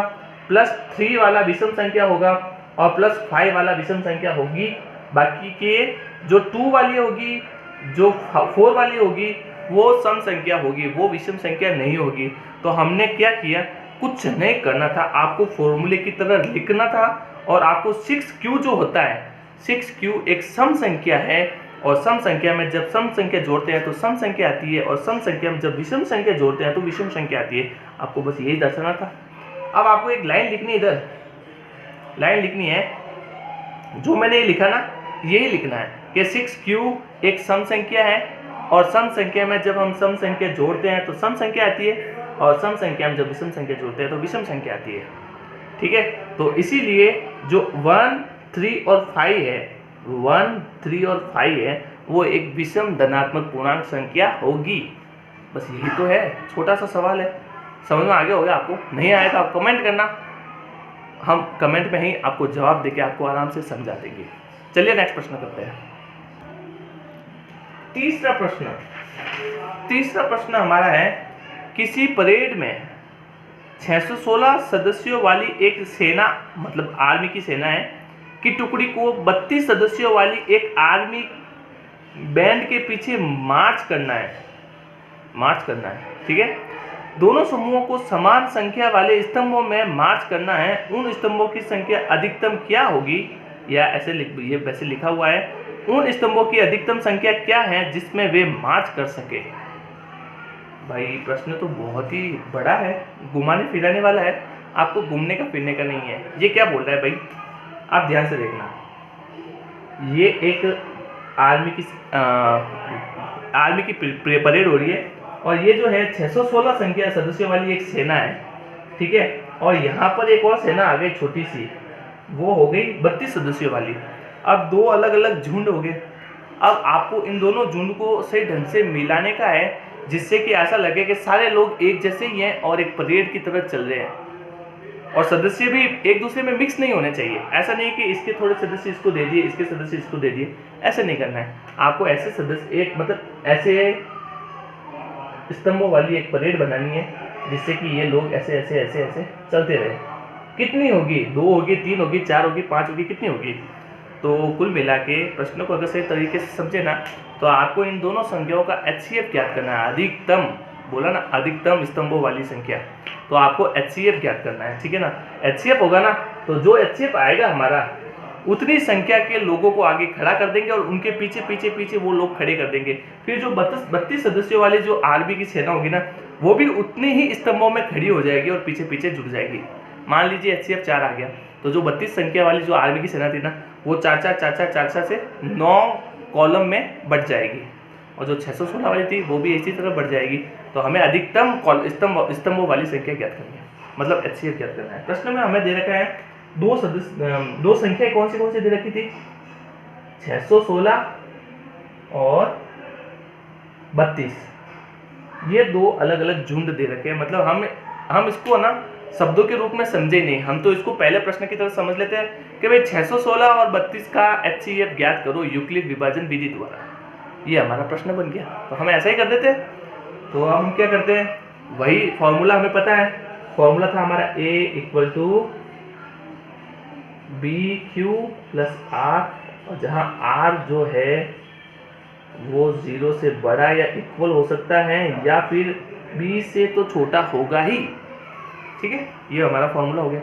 +3 वाला विषम संख्या होगा और +5 वाला विषम संख्या होगी। बाकी के जो 2 वाली होगी, जो 4 वाली होगी, वो सम संख्या होगी, वो विषम संख्या नहीं होगी। तो हमने क्या किया, कुछ नहीं करना था, आपको फॉर्मूले की तरह लिखना था और आपको 6Q जो होता है, 6Q एक सम संख्या है और सम संख्या में जब सम संख्या जोड़ते हैं तो सम संख्या आती है और सम संख्या में जब विषम संख्या जोड़ते हैं तो विषम संख्या आती है। आपको बस यही दर्शाना था। अब आपको एक लाइन लिखनी है, इधर लाइन लिखनी है, जो मैंने ये लिखा ना, यही लिखना है कि 6Q एक सम संख्या है और सम संख्या में जब हम सम संख्या जोड़ते हैं तो सम संख्या आती है और सम संख्या में जब विषम संख्या जोड़ते हैं तो विषम संख्या आती है। ठीक है, तो इसीलिए जो 1, 3 और 5 है, 1, 3 और 5 है, वो एक विषम धनात्मक पूर्णांक संख्या होगी। बस यही तो है, छोटा सा सवाल है। समझ में आ गया होगा आपको? नहीं आया तो आप कमेंट करना, हम कमेंट में ही आपको जवाब देके आपको आराम से समझा देंगे। चलिए नेक्स्ट प्रश्न करते हैं। तीसरा प्रश्न हमारा है, किसी परेड में 616 सदस्यों वाली एक सेना, मतलब आर्मी की सेना है, की टुकड़ी को 32 सदस्यों वाली एक आर्मी बैंड के पीछे मार्च करना है। ठीक है, दोनों समूहों को समान संख्या वाले स्तंभों में मार्च करना है। उन स्तंभों की संख्या अधिकतम क्या होगी, या ऐसे ये वैसे लिखा हुआ है, उन स्तंभों की अधिकतम संख्या क्या है जिसमें वे मार्च कर सके। भाई प्रश्न तो बहुत ही बड़ा है, घुमाने फिराने वाला है, आपको घूमने का फिरने का नहीं है। ये क्या बोल रहा है भाई, आप ध्यान से देखना। ये एक आर्मी की परेड हो रही है और ये जो है 616 संख्या सदस्यों वाली एक सेना है। ठीक है, और यहाँ पर एक और सेना आ गई छोटी सी, वो हो गई 32 सदस्यों वाली। अब 2 अलग अलग झुंड हो गए। अब आपको इन दोनों झुंड को सही ढंग से मिलाने का है, जिससे कि ऐसा लगे कि सारे लोग एक जैसे ही हैं और एक परेड की तरह चल रहे हैं और सदस्य भी एक दूसरे में मिक्स नहीं होने चाहिए। ऐसा नहीं कि इसके थोड़े सदस्य इसको दे दिए, इसके सदस्य इसको दे दिए, ऐसे नहीं करना है। आपको ऐसे सदस्य एक मतलब ऐसे स्तंभों वाली एक परेड बनानी है, जिससे कि ये लोग ऐसे ऐसे ऐसे ऐसे चलते रहे। कितनी होगी, 2 होगी, 3 होगी, 4 होगी, 5 होगी, कितनी होगी? तो कुल मिला के प्रश्नों को अगर सही तरीके से समझे ना, तो आपको इन दोनों संख्याओं का HCF ज्ञात करना है। अधिकतम बोला ना, अधिकतम स्तंभों वाली संख्या, तो आपको HCF ज्ञात करना है। ठीक है ना, HCF होगा ना, तो जो HCF आएगा हमारा, उतनी संख्या के लोगों को आगे खड़ा कर देंगे और उनके पीछे पीछे पीछे वो लोग खड़े कर देंगे। फिर जो 32 सदस्यों वाली जो आर्मी की सेना होगी ना, वो भी उतने ही स्तंभों में खड़ी हो जाएगी और पीछे पीछे जुड़ जाएगी। मान लीजिए HCF 4 आ गया, तो जो 32 संख्या वाली जो आर्मी की सेना थी ना, वो 4 से 9 कॉलम में बट जाएगी। और जो 616 वाली थी वो भी इसी तरह बढ़ जाएगी। तो हमें अधिकतम स्तंभों वाली संख्या ज्ञात करनी है, मतलब HCF ज्ञात करना है। प्रश्न में हमें दे रखा है दो संख्याएं कौन सी दे रखी थी, 616 और 32। ये दो अलग अलग झुंड दे रखे हैं, मतलब हम इसको ना शब्दों के रूप में समझे नहीं, हम तो इसको पहले प्रश्न की तरह समझ लेते हैं कि भाई 616 और 32 का HCF ज्ञात करो यूक्लिड विभाजन विधि द्वारा। ये हमारा प्रश्न बन गया, तो हम ऐसा ही कर देते हैं। तो हम क्या करते हैं, वही फॉर्मूला हमें पता है, फॉर्मूला था हमारा A = BQ + R, और जहाँ R जो है वो 0 से बड़ा या इक्वल हो सकता है या फिर B से तो छोटा होगा ही। ठीक है, ये हमारा फॉर्मूला हो गया।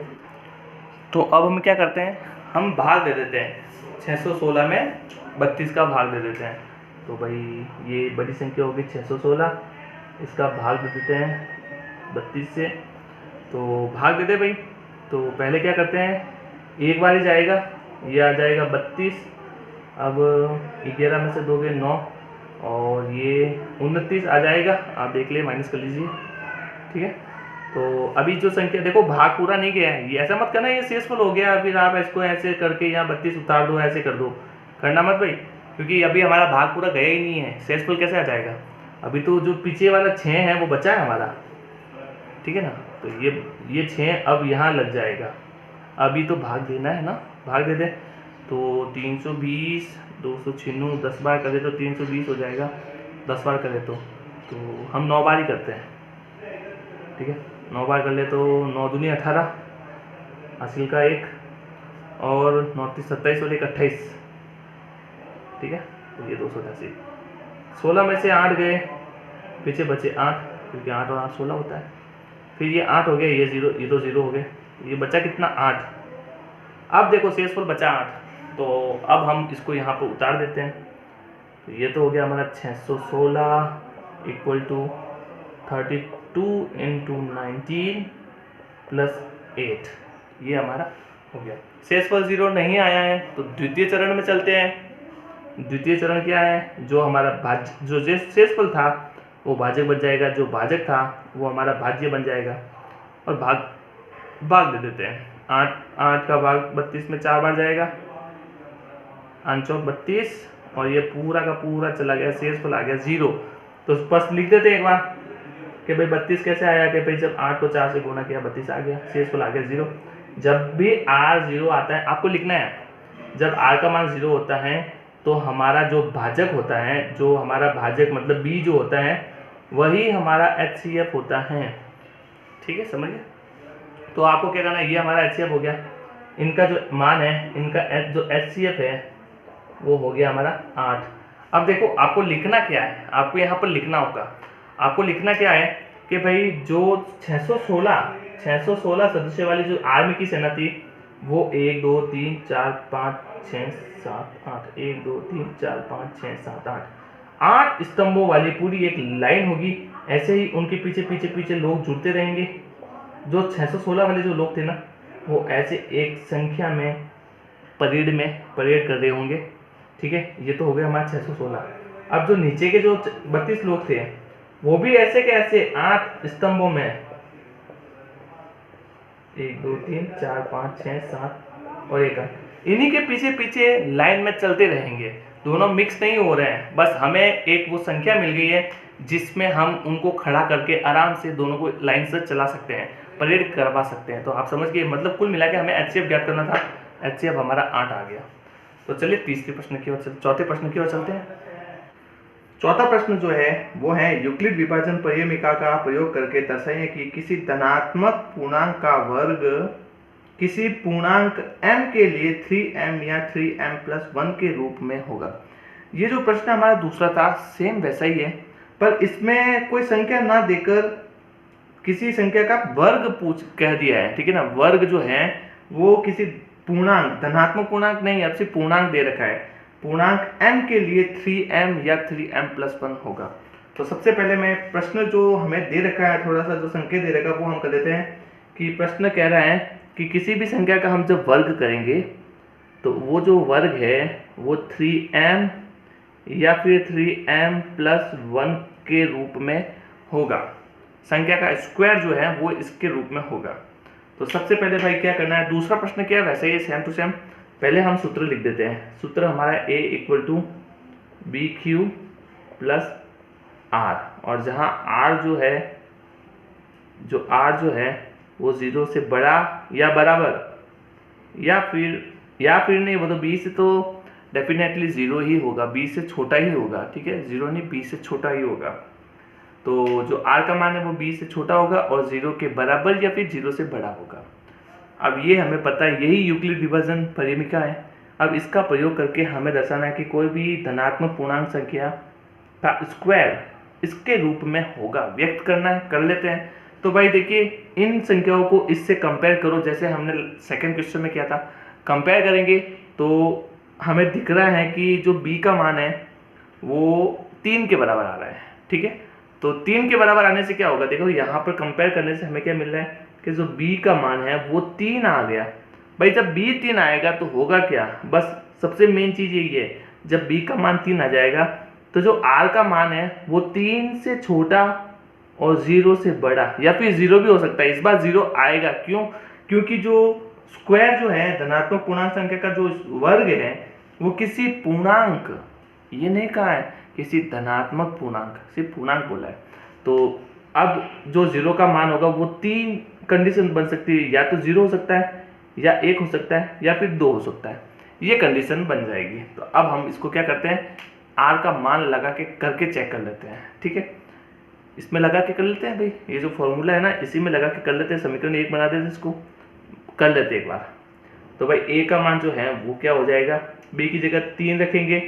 तो अब हम क्या करते हैं, हम भाग दे देते हैं, 616 में 32 का भाग दे देते हैं। तो भाई ये बड़ी संख्या होगी 616, इसका भाग दे देते हैं 32 से। तो भाग दे दे भाई, तो पहले क्या करते हैं, एक बार ही जाएगा, ये आ जाएगा 32, अब 11 में से 2 गए 9, और ये 29 आ जाएगा, आप देख ले माइनस कर लीजिए। ठीक है, तो अभी जो संख्या देखो भाग पूरा नहीं गया है, ये ऐसा मत करना ये शेषफल हो गया फिर आप इसको ऐसे करके यहाँ 32 उतार दो, ऐसे कर दो, करना मत भाई, क्योंकि अभी हमारा भाग पूरा गया ही नहीं है, शेषफल कैसे आ जाएगा। अभी तो जो पीछे वाला 6 है वो बचा है हमारा, ठीक है ना, तो ये 6 अब यहाँ लग जाएगा, अभी तो भाग देना है ना, भाग दे दे। तो 320 296 10 बार करें तो 320 हो जाएगा, 10 बार करें तो हम 9 बार ही करते हैं। ठीक है, 9 बार कर ले तो 9 दूनी 18, हासिल का 1, और 9 3 27 और 1 28। ठीक है, तो ये 288। 16 में से 8 गए, पीछे बचे 8, क्योंकि 8 और 8 16 होता है। फिर ये 8 हो गया, ये 0, ये तो 0 हो गए, ये बचा कितना 8। अब देखो शेषफल बचा 8, तो अब हम इसको यहाँ पर उतार देते हैं। तो ये तो हो गया हमारा 616 = 32 × 19 + 8, ये हमारा हो गया। शेषफल 0 नहीं आया है तो द्वितीय चरण में चलते हैं। द्वितीय चरण क्या है, जो हमारा भाज्य, जो शेषफल था वो भाजक बन जाएगा, जो भाजक था वो हमारा भाज्य बन जाएगा, और भाग दे देते हैं। 8 का भाग 32 में 4 बार जाएगा, 8 चौक 32, और ये पूरा का पूरा चला गया, शेषफल आ गया 0। तो स्पष्ट लिख देते हैं एक बार कि भाई 32 कैसे आया, कि भाई जब 8 को 4 से गुणा किया 32 आ गया, शेषफल आ गया 0। जब भी R 0 आता है, आपको लिखना है, जब R का मान 0 होता है तो हमारा जो भाजक होता है, जो हमारा भाजक मतलब B जो होता है वही हमारा HCF होता है। ठीक है, समझिए। तो आपको क्या करना है, ये हमारा HCF हो गया, इनका जो मान है, इनका जो HCF है वो हो गया हमारा 8। अब देखो आपको लिखना क्या है, आपको यहाँ पर लिखना होगा, आपको लिखना क्या है कि भाई जो 616 सदस्य वाली जो आर्मी की सेना थी वो 1 2 3 4 5 6 7 8, 1 2 3 4 5 6 7 8 स्तंभों वाली पूरी एक लाइन होगी। ऐसे ही उनके पीछे पीछे पीछे लोग जुड़ते रहेंगे। जो 616 वाले जो लोग थे ना, वो ऐसे एक संख्या में परेड कर रहे होंगे। ठीक है, ये तो हो गया हमारा 616। अब जो नीचे के जो 32 लोग थे वो भी ऐसे के ऐसे 8 स्तंभों में 1 2 3 4 5 6 7 और 1 8 इन्हीं के पीछे पीछे लाइन में चलते रहेंगे। दोनों मिक्स नहीं हो रहे हैं, बस हमें एक वो संख्या मिल गई है जिसमें हम उनको खड़ा करके आराम से दोनों को लाइन से चला सकते हैं, परेड करवा सकते हैं। तो आप समझ गए, मतलब कुल मिला के हमें HCF ज्ञात करना था, HCF हमारा 8 आ गया। तो चलिए तीसरे प्रश्न की ओर चौथे प्रश्न की ओर चलते हैं। चौथा प्रश्न जो है वो है यूक्लिड विभाजन परियमिका का प्रयोग करके दर्शाइए कि किसी धनात्मक पूर्णांक का वर्ग किसी पूर्णांक m के लिए 3m या 3m+1 के रूप में होगा। ये जो प्रश्न हमारा दूसरा था सेम वैसा ही है, पर इसमें कोई संख्या ना देकर किसी संख्या का वर्ग कह दिया है। ठीक है ना, वर्ग जो है वो किसी पूर्णांक, धनात्मक पूर्णांक नहीं, अब सिर्फ पूर्णांक दे रखा है। पूर्णांक m के लिए 3m या 3m+1 होगा। तो सबसे पहले मैं प्रश्न जो हमें दे रखा है, थोड़ा सा जो संकेत दे रखा है वो हम कर देते हैं कि प्रश्न कह रहा है कि किसी भी संख्या का हम जब वर्ग करेंगे तो वो जो वर्ग है वो 3m या फिर 3m+1 के रूप में होगा। संख्या का स्क्वायर जो है वो इसके रूप में होगा। तो सबसे पहले भाई क्या करना है, दूसरा प्रश्न क्या है, वैसे ही सेम टू सेम। पहले हम सूत्र लिख देते हैं। सूत्र हमारा A = BQ + R, और जहाँ R जो है वो 0 से बड़ा या बराबर, या फिर नहीं, वो तो B से तो डेफिनेटली 0 ही होगा, B से छोटा ही होगा। ठीक है, 0 नहीं, B से छोटा ही होगा। तो जो R का मान है वो B से छोटा होगा और 0 के बराबर या फिर 0 से बड़ा होगा। अब ये हमें पता है, यही यूक्लिड विभाजन परिमिका है। अब इसका प्रयोग करके हमें दर्शाना है कि कोई भी धनात्मक पूर्णांक संख्या का स्क्वायर इसके रूप में होगा, व्यक्त करना है। कर लेते हैं। तो भाई देखिए, इन संख्याओं को इससे कंपेयर करो, जैसे हमने सेकंड क्वेश्चन में किया था। कंपेयर करेंगे तो हमें दिख रहा है कि जो B का मान है वो 3 के बराबर आ रहा है। ठीक है, तो 3 के बराबर आने से क्या होगा, देखो यहाँ पर कंपेयर करने से हमें क्या मिल रहा है कि जो B का मान है वो 3 आ गया। भाई जब B 3 आएगा तो होगा क्या, बस सबसे मेन चीज़ यही है, जब B का मान 3 आ जाएगा तो जो R का मान है वो 3 से छोटा और 0 से बड़ा, या फिर 0 भी हो सकता है। इस बार 0 आएगा, क्यों, क्योंकि जो स्क्वायर जो है धनात्मक पूर्णांक संख्या का जो वर्ग है वो किसी पूर्णांक, ये नहीं कहा है किसी धनात्मक पूर्णांक, सिर्फ पूर्णांक बोला है। तो अब जो 0 का मान होगा वो 3 कंडीशन बन सकती है, या तो 0 हो सकता है, या 1 हो सकता है, या फिर 2 हो सकता है। ये कंडीशन बन जाएगी। तो अब हम इसको क्या करते हैं, R का मान लगा के करके चेक कर लेते हैं। ठीक है, इसमें लगा के कर लेते हैं भाई, ये जो फॉर्मूला है ना इसी में लगा के कर लेते हैं। समीकरण 1 बना देते हैं, इसको कर लेते हैं एक बार। तो भाई A का मान जो है वो क्या हो जाएगा, B की जगह 3 रखेंगे,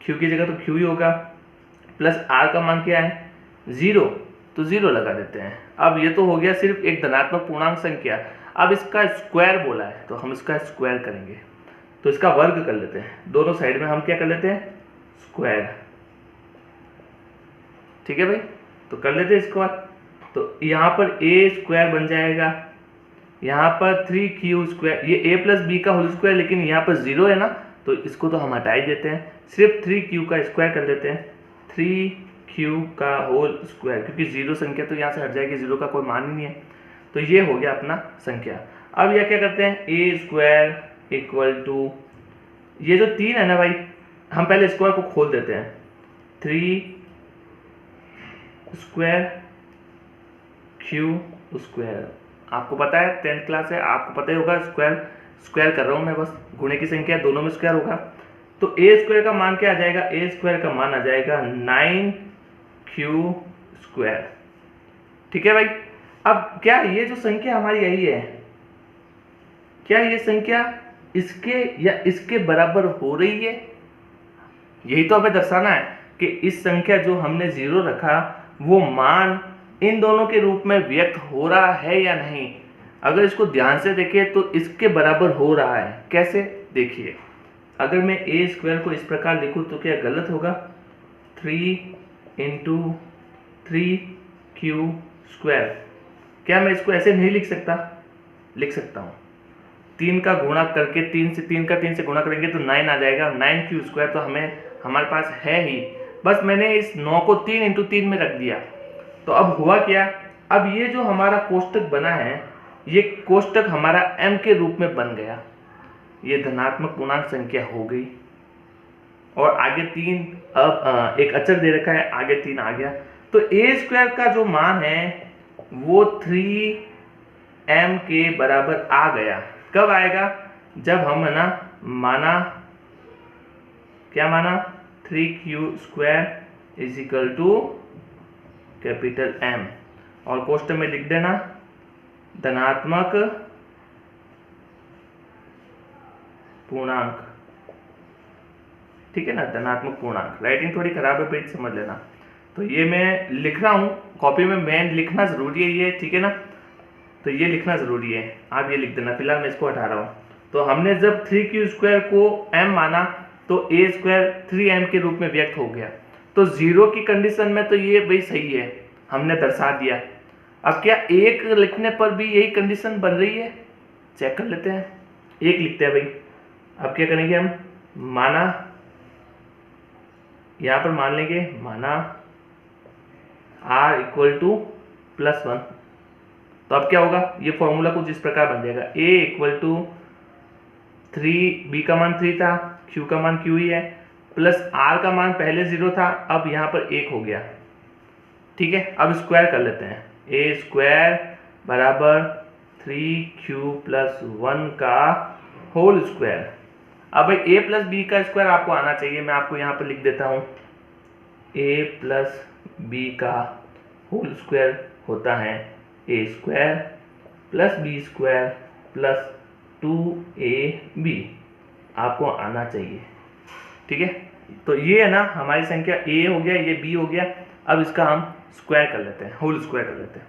Q की जगह तो Q ही होगा, प्लस R का मान क्या है 0, तो 0 लगा देते हैं। अब ये तो हो गया सिर्फ एक धनात्मक पूर्णांक संख्या। अब इसका स्क्वायर बोला है तो हम इसका स्क्वायर करेंगे, तो इसका वर्ग कर लेते हैं। दोनों साइड में हम क्या कर लेते हैं, स्क्वायर। ठीक है भाई, तो कर लेते हैं इसको। तो यहाँ पर A² बन जाएगा, यहाँ पर 3Q², ये A + B का होल स्क्वायर, लेकिन यहाँ पर 0 है ना तो इसको तो हम हटा ही देते हैं, सिर्फ 3Q का स्क्वायर कर देते हैं। 3Q का होल स्क्वायर, क्योंकि 0 संख्या तो यहाँ से हट जाएगी, 0 का कोई मान ही नहीं है। तो ये हो गया अपना संख्या। अब यह क्या करते हैं, A² = ये जो 3 है ना भाई, हम पहले स्क्वायर को खोल देते हैं। 3² Q², आपको पता है 10th क्लास है, आपको पता ही होगा, स्क्वायर कर रहा हूँ मैं, बस गुणे की संख्या दोनों में स्क्वायर होगा। तो A² का मान क्या आ जाएगा, A² का मान आ जाएगा 9Q²। ठीक है भाई, अब क्या ये जो संख्या हमारी यही है, क्या ये संख्या इसके या इसके बराबर हो रही है, यही तो हमें दर्शाना है कि इस संख्या जो हमने 0 रखा वो मान इन दोनों के रूप में व्यक्त हो रहा है या नहीं। अगर इसको ध्यान से देखें तो इसके बराबर हो रहा है। कैसे, देखिए, अगर मैं A² को इस प्रकार लिखूं तो क्या गलत होगा, 3 × 3Q²। क्या मैं इसको ऐसे नहीं लिख सकता, लिख सकता हूँ। 3 का गुणा करके 3 से गुणा करेंगे तो 9 आ जाएगा, 9Q² तो हमारे पास है ही, बस मैंने इस 9 को 3 × 3 में रख दिया। तो अब हुआ क्या, अब ये जो हमारा कोष्टक बना है ये कोष्टक हमारा m के रूप में बन गया, ये धनात्मक पूर्णांक संख्या हो गई, और आगे 3, अब एक अचर दे रखा है, आगे 3 आ गया। तो A² का जो मान है वो 3m के बराबर आ गया। कब आएगा, जब हम है ना माना, क्या माना, 3Q² = M, और कोष्टक में लिख देना धनात्मक पूर्णांक। ठीक है ना, धनात्मक पूर्णांक। राइटिंग थोड़ी खराब है भाई, समझ लेना। तो ये मैं लिख रहा हूँ कॉपी में, मैं लिखना जरूरी है ये, ठीक है ना, तो ये लिखना जरूरी है, आप ये लिख देना। फिलहाल मैं इसको हटा रहा हूँ। तो हमने जब 3Q² को M माना तो A² 3M के रूप में व्यक्त हो गया। तो 0 की कंडीशन में तो ये भाई सही है, हमने दर्शा दिया। अब क्या 1 लिखने पर भी यही कंडीशन बन रही है, चेक कर लेते हैं। 1 लिखते हैं भाई। अब क्या करेंगे हम, माना यहाँ पर मान लेंगे, माना r इक्वल टू +1, तो अब क्या होगा, ये फॉर्मूला कुछ इस प्रकार बन जाएगा, a इक्वल टू 3, b का मान 3 था, q का मान q ही है, प्लस r का मान पहले 0 था, अब यहाँ पर 1 हो गया। ठीक है, अब स्क्वायर कर लेते हैं, a स्क्वायर बराबर 3q प्लस 1 का होल स्क्वायर। अब भाई a प्लस बी का स्क्वायर आपको आना चाहिए, मैं आपको यहाँ पर लिख देता हूँ, a प्लस बी का होल स्क्वायर होता है a square plus b square plus 2ab, आपको आना चाहिए। ठीक है, तो ये है ना हमारी संख्या, a हो गया, ये b हो गया, अब इसका हम स्क्वायर कर लेते हैं, होल स्क्वायर कर लेते हैं।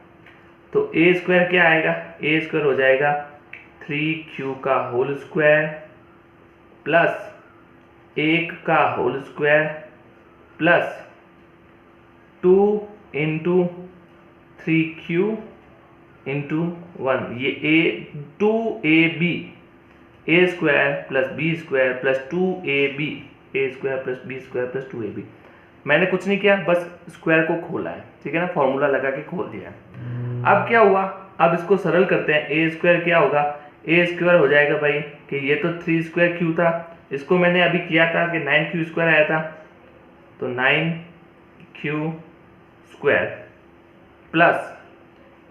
तो a स्क्वायर क्या आएगा, a स्क्वायर हो जाएगा 3q का होल स्क्वायर प्लस 1 का whole square plus 2 into 3q into 1, ये 2ab, a square plus b square plus 2ab, a square plus b square plus 2ab। मैंने कुछ नहीं किया, बस स्क्वायर को खोला है, ठीक है ना, फॉर्मूला लगा के खोल दिया है। अब क्या हुआ, अब इसको सरल करते हैं, a स्क्वायर क्या होगा, a स्क्वायर हो जाएगा भाई कि ये तो 3 स्क्वायर q था, इसको मैंने अभी किया था कि 9q स्क्वायर आया था, तो 9q स्क्वायर प्लस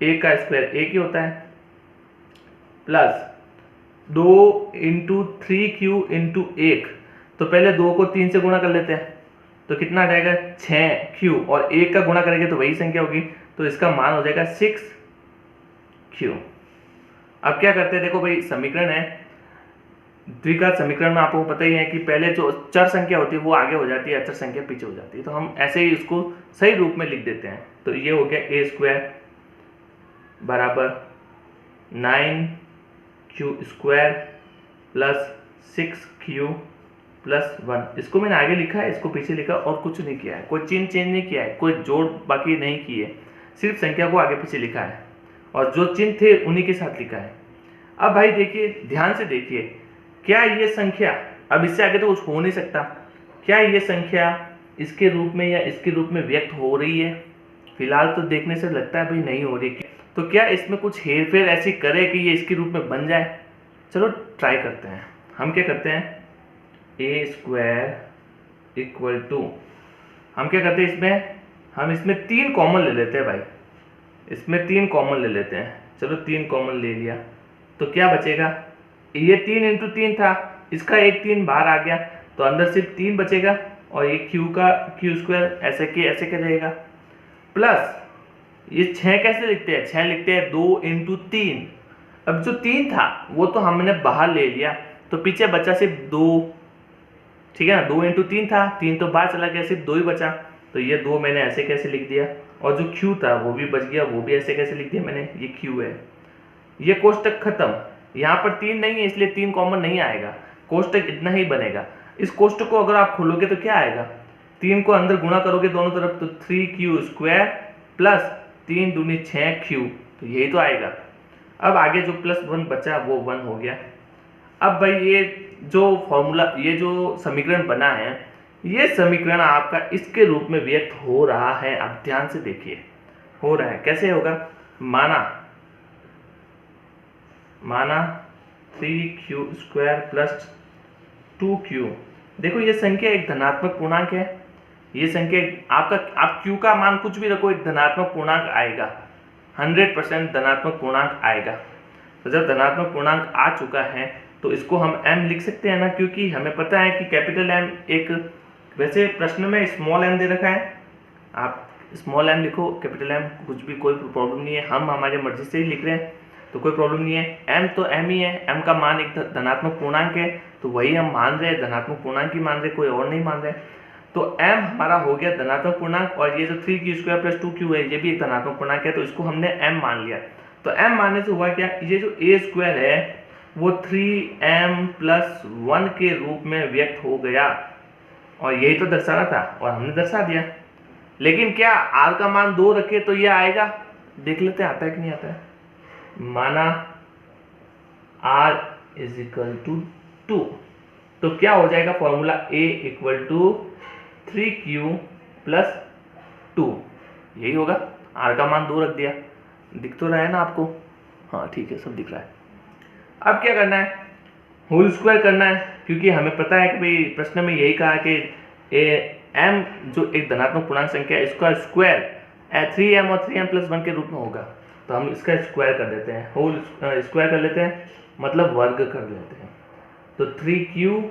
a का स्क्वायर a की होता है प्लस 2 इंटू 3q इंटू 1, तो पहले 2 को 3 से गुणा कर लेते हैं, तो कितना आ जाएगा 6q, और 1 का गुणा करेंगे तो वही संख्या होगी, तो इसका मान हो जाएगा 6q। अब क्या करते हैं, देखो भाई समीकरण है, द्विघात समीकरण में आपको पता ही है कि पहले जो चर संख्या होती है वो आगे हो जाती है, अचर संख्या पीछे हो जाती है, तो हम ऐसे ही इसको सही रूप में लिख देते हैं। तो ये हो गया a स्क्वायर बराबर 9q square plus 6q plus 1, इसको मैंने आगे लिखा है, इसको पीछे लिखा और कुछ नहीं किया है, कोई चिन्ह चेंज नहीं किया है, कोई जोड़ बाकी नहीं किए, सिर्फ संख्या को आगे पीछे लिखा है और जो चिन्ह थे उन्हीं के साथ लिखा है। अब भाई देखिए, ध्यान से देखिए, क्या ये संख्या, अब इससे आगे तो कुछ हो नहीं सकता, क्या ये संख्या इसके रूप में या इसके रूप में व्यक्त हो रही है? फिलहाल तो देखने से लगता है भाई नहीं हो रही, तो क्या इसमें कुछ हेरफेर ऐसी करे कि ये इसके रूप में बन जाए? चलो ट्राई करते हैं। हम क्या करते हैं, a स्क्वायर इक्वल टू, हम क्या करते हैं इसमें, हम इसमें 3 कॉमन ले लेते हैं भाई, इसमें 3 कॉमन ले लेते हैं, चलो 3 कॉमन ले लिया, तो क्या बचेगा, ये 3 इंटू 3 था, इसका एक 3 बाहर आ गया, तो अंदर सिर्फ 3 बचेगा, और ये q का q स्क्वायर ऐसे के ऐसे क्या रहेगा, प्लस ये 6 कैसे लिखते हैं, 6 लिखते हैं 2 इंटू 3, अब जो 3 था वो तो हमने बाहर ले लिया, तो पीछे बचा सिर्फ 2, ठीक है ना, 2 इंटू 3 था, 3 तो बाहर चला गया, सिर्फ 2 ही बचा, तो ये 2 मैंने ऐसे कैसे लिख दिया, और जो q था वो भी बच गया, वो भी ऐसे कैसे लिख दिया मैंने, ये q है। ये कोष्टक खत्म, यहाँ पर 3 नहीं है इसलिए 3 कॉमन नहीं आएगा, कोष्टक इतना ही बनेगा। इस कोष्टक को अगर आप खोलोगे तो क्या आएगा, 3 को अंदर गुणा करोगे दोनों तरफ, तो 3q स्क्वायर प्लस 3 दूनी 6q, तो यही तो आएगा। अब आगे जो +1 बचा वो 1 हो गया। अब भाई ये जो फॉर्मूला, ये जो समीकरण बना है, ये समीकरण आपका इसके रूप में व्यक्त हो रहा है, आप ध्यान से देखिए, हो रहा है, कैसे होगा, माना 3q स्क्वायर प्लस 2q, देखो ये संख्या एक धनात्मक पूर्णांक है, ये संख्या आपका, आप q का मान कुछ भी रखो एक धनात्मक पूर्णांक आएगा, 100% धनात्मक पूर्णांक आएगा। तो जब धनात्मक पूर्णांक आ चुका है तो इसको हम m लिख सकते हैं ना, क्योंकि हमें पता है कि कैपिटल M एक, वैसे प्रश्न में स्मॉल m दे रखा है, आप स्मॉल m लिखो, कैपिटल M कुछ भी, कोई प्रॉब्लम नहीं है, हम हमारे मर्जी से ही लिख रहे हैं तो कोई प्रॉब्लम नहीं है। m तो m ही है, m का मान एक धनात्मक पूर्णांक है, तो वही हम मान रहे हैं, धनात्मक पूर्णांक ही मान रहे, कोई और नहीं मान रहे। तो m हमारा हो गया धनात्मक पूर्णांक, और ये जो 3q स्क्वायर प्लस 2q है ये भी एक धनात्मक पूर्णांक है, तो इसको हमने m मान लिया। तो m मानने से हुआ क्या, ये जो a स्क्वायर है वो 3m प्लस 1 के रूप में व्यक्त हो गया, और यही तो दर्शाना था और हमने दर्शा दिया। लेकिन क्या r का मान 2 रखे तो ये आएगा, देख लेते हैं आता है कि नहीं आता है। माना r इज इक्वल टू 2, तो क्या हो जाएगा formula, a equal to 3q plus 2, यही होगा। r का मान 2 रख दिया, दिख तो रहा है ना आपको? हाँ ठीक है, सब दिख रहा है। अब क्या करना है, होल स्क्वायर करना है, क्योंकि हमें पता है कि भाई प्रश्न में यही कहा कि m जो एक धनात्मक पूर्णांक संख्या है इसका स्क्वायर 3m और 3m प्लस 1 के रूप में होगा, तो हम इसका स्क्वायर कर देते हैं, होल स्क्वायर कर लेते हैं, मतलब वर्ग कर लेते हैं। तो 3q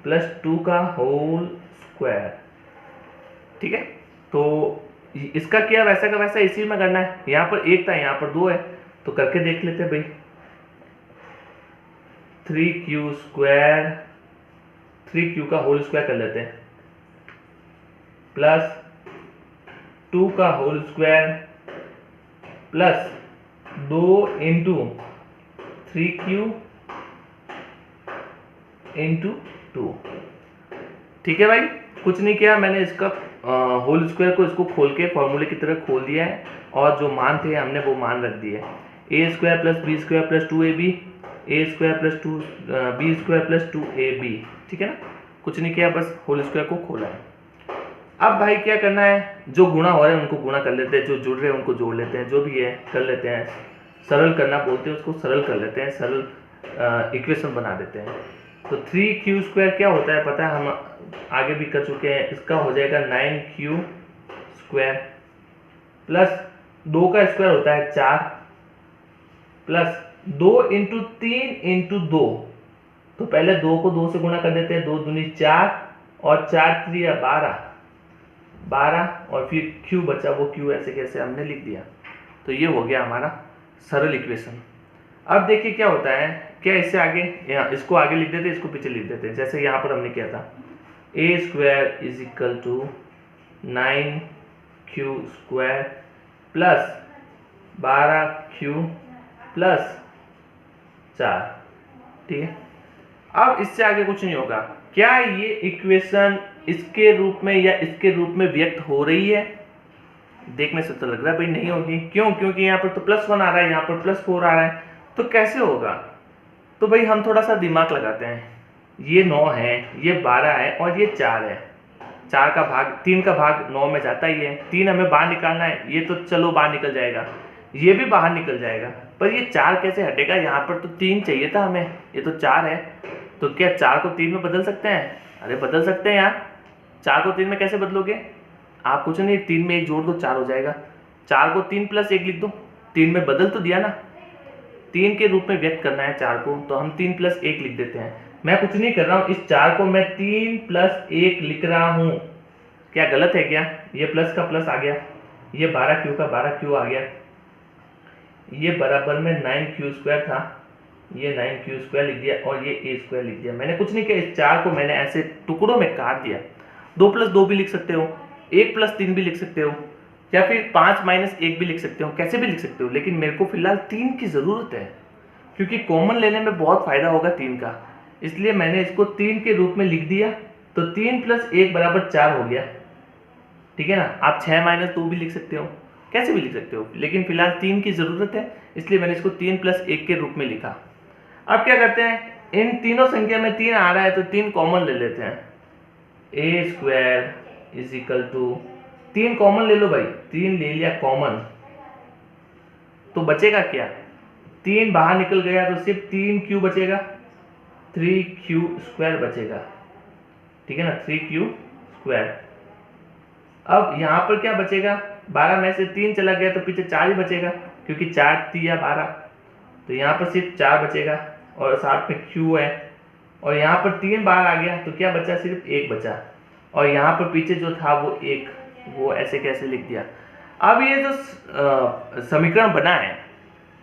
प्लस 2 का होल स्क्वायर, ठीक है। तो इसका क्या वैसा का वैसा इसी में करना है, यहाँ पर 1 था यहाँ पर 2 है, तो करके देख लेते हैं भाई। 3q स्क्वायर, 3q का होल स्क्वायर कर लेते हैं, प्लस 2 का whole square plus 2 into 3q into 2, ठीक है भाई। कुछ नहीं किया मैंने, इसका होल स्क्वायर को इसको खोल के फॉर्मूले की तरह खोल दिया है, और जो मान थे हमने वो मान रख दिए। A square plus b square plus 2ab, a square plus 2 b square plus 2ab, ठीक है ना। कुछ नहीं किया, बस होल स्क्वायर को खोला है। अब भाई क्या करना है, जो गुणा हो रहे हैं उनको गुणा कर लेते हैं, जो जुड़ रहे हैं उनको जोड़ लेते हैं, जो भी है कर लेते हैं। सरल करना बोलते हैं उसको, सरल कर लेते हैं, सरल इक्वेशन बना देते हैं। तो 3q स्क्वायर क्या होता है पता है, हम आगे भी कर चुके हैं। इसका हो जाएगा 9q स्क्वायर प्लस 2 का स्क्वायर होता है 4 प्लस 2 इंटू 3 इंटू 2, तो पहले 2 को 2 से गुणा कर देते हैं, 2 दूनी 4 और 4 3 12, और फिर q बचा, वो q ऐसे कैसे हमने लिख दिया। तो ये हो गया हमारा सरल इक्वेशन। अब देखिए क्या होता है, क्या इससे आगे, इसको आगे लिख देते हैं, इसको पीछे लिख देते हैं। जैसे यहाँ पर हमने किया था, a square is equal to 9q square plus 12q plus 4, ठीक है। अब इससे आगे कुछ नहीं होगा। क्या ये इक्वेशन इसके रूप में या इसके रूप में व्यक्त हो रही है? देखने से तो लग रहा है भाई नहीं होगी। क्यों? क्योंकि यहाँ पर तो +1 आ रहा है, यहाँ पर +4 आ रहा है, तो कैसे होगा? तो भाई हम थोड़ा सा दिमाग लगाते हैं। ये 9 है, ये 12 है और ये 4 है। 4 का भाग 3 का भाग 9 में जाता ही है। 3 हमें बाहर निकालना है, ये तो चलो बाहर निकल जाएगा, ये भी बाहर निकल जाएगा, पर ये 4 कैसे हटेगा? यहाँ पर तो 3 चाहिए था हमें, ये तो 4 है। तो क्या 4 को 3 में बदल सकते हैं? अरे बदल सकते हैं यार। 4 को 3 में कैसे बदलोगे आप? कुछ नहीं, 3 में 1 जोड़ दो, 4 हो जाएगा। 4 को 3 प्लस 1 लिख दो, 3 में बदल तो दिया ना। 3 के रूप में व्यक्त करना है 4 को, तो हम 3 प्लस 1 लिख देते हैं। मैं कुछ नहीं कर रहा हूँ, इस 4 को मैं 3 प्लस 1 लिख रहा हूँ। क्या गलत है क्या? ये प्लस का प्लस आ गया, ये 12q का 12q आ गया, ये बराबर में 9q स्क्वायर था, ये 9q स्क्वायर लिख दिया और ये a स्क्वायर लिख दिया। मैंने कुछ नहीं किया, इस 4 को मैंने ऐसे टुकड़ों में काट दिया। 2 प्लस 2 भी लिख सकते हो, 1 प्लस 3 भी लिख सकते हो, या फिर 5 माइनस 1 भी लिख सकते हो, कैसे भी लिख सकते हो। लेकिन मेरे को फिलहाल 3 की ज़रूरत है, क्योंकि कॉमन लेने में बहुत फायदा होगा 3 का, इसलिए मैंने इसको 3 के रूप में लिख दिया। तो 3 प्लस 1 बराबर 4 हो गया, ठीक है ना। आप 6 माइनस 2 भी लिख सकते हो, कैसे भी लिख सकते हो, लेकिन फिलहाल 3 की ज़रूरत है, इसलिए मैंने इसको 3 प्लस 1 के रूप में लिखा। अब क्या करते हैं, इन तीनों संख्या में 3 आ रहा है तो 3 कॉमन ले लेते हैं। A square is equal to 3 common ले लो भाई, 3 ले लिया कॉमन, तो बचेगा क्या? 3 बाहर निकल गया तो सिर्फ 3q बचेगा, 3q स्क्वायर बचेगा, ठीक है ना, 3q स्क्वायर। अब यहाँ पर क्या बचेगा? 12 में से 3 चला गया तो पीछे 4 ही बचेगा, क्योंकि 4 3 12, तो यहाँ पर सिर्फ 4 बचेगा और साथ में q है, और यहाँ पर 3 बाहर आ गया तो क्या बचा? सिर्फ 1 बचा, और यहाँ पर पीछे जो था वो 1, वो ऐसे कैसे लिख दिया। अब ये जो समीकरण बना है,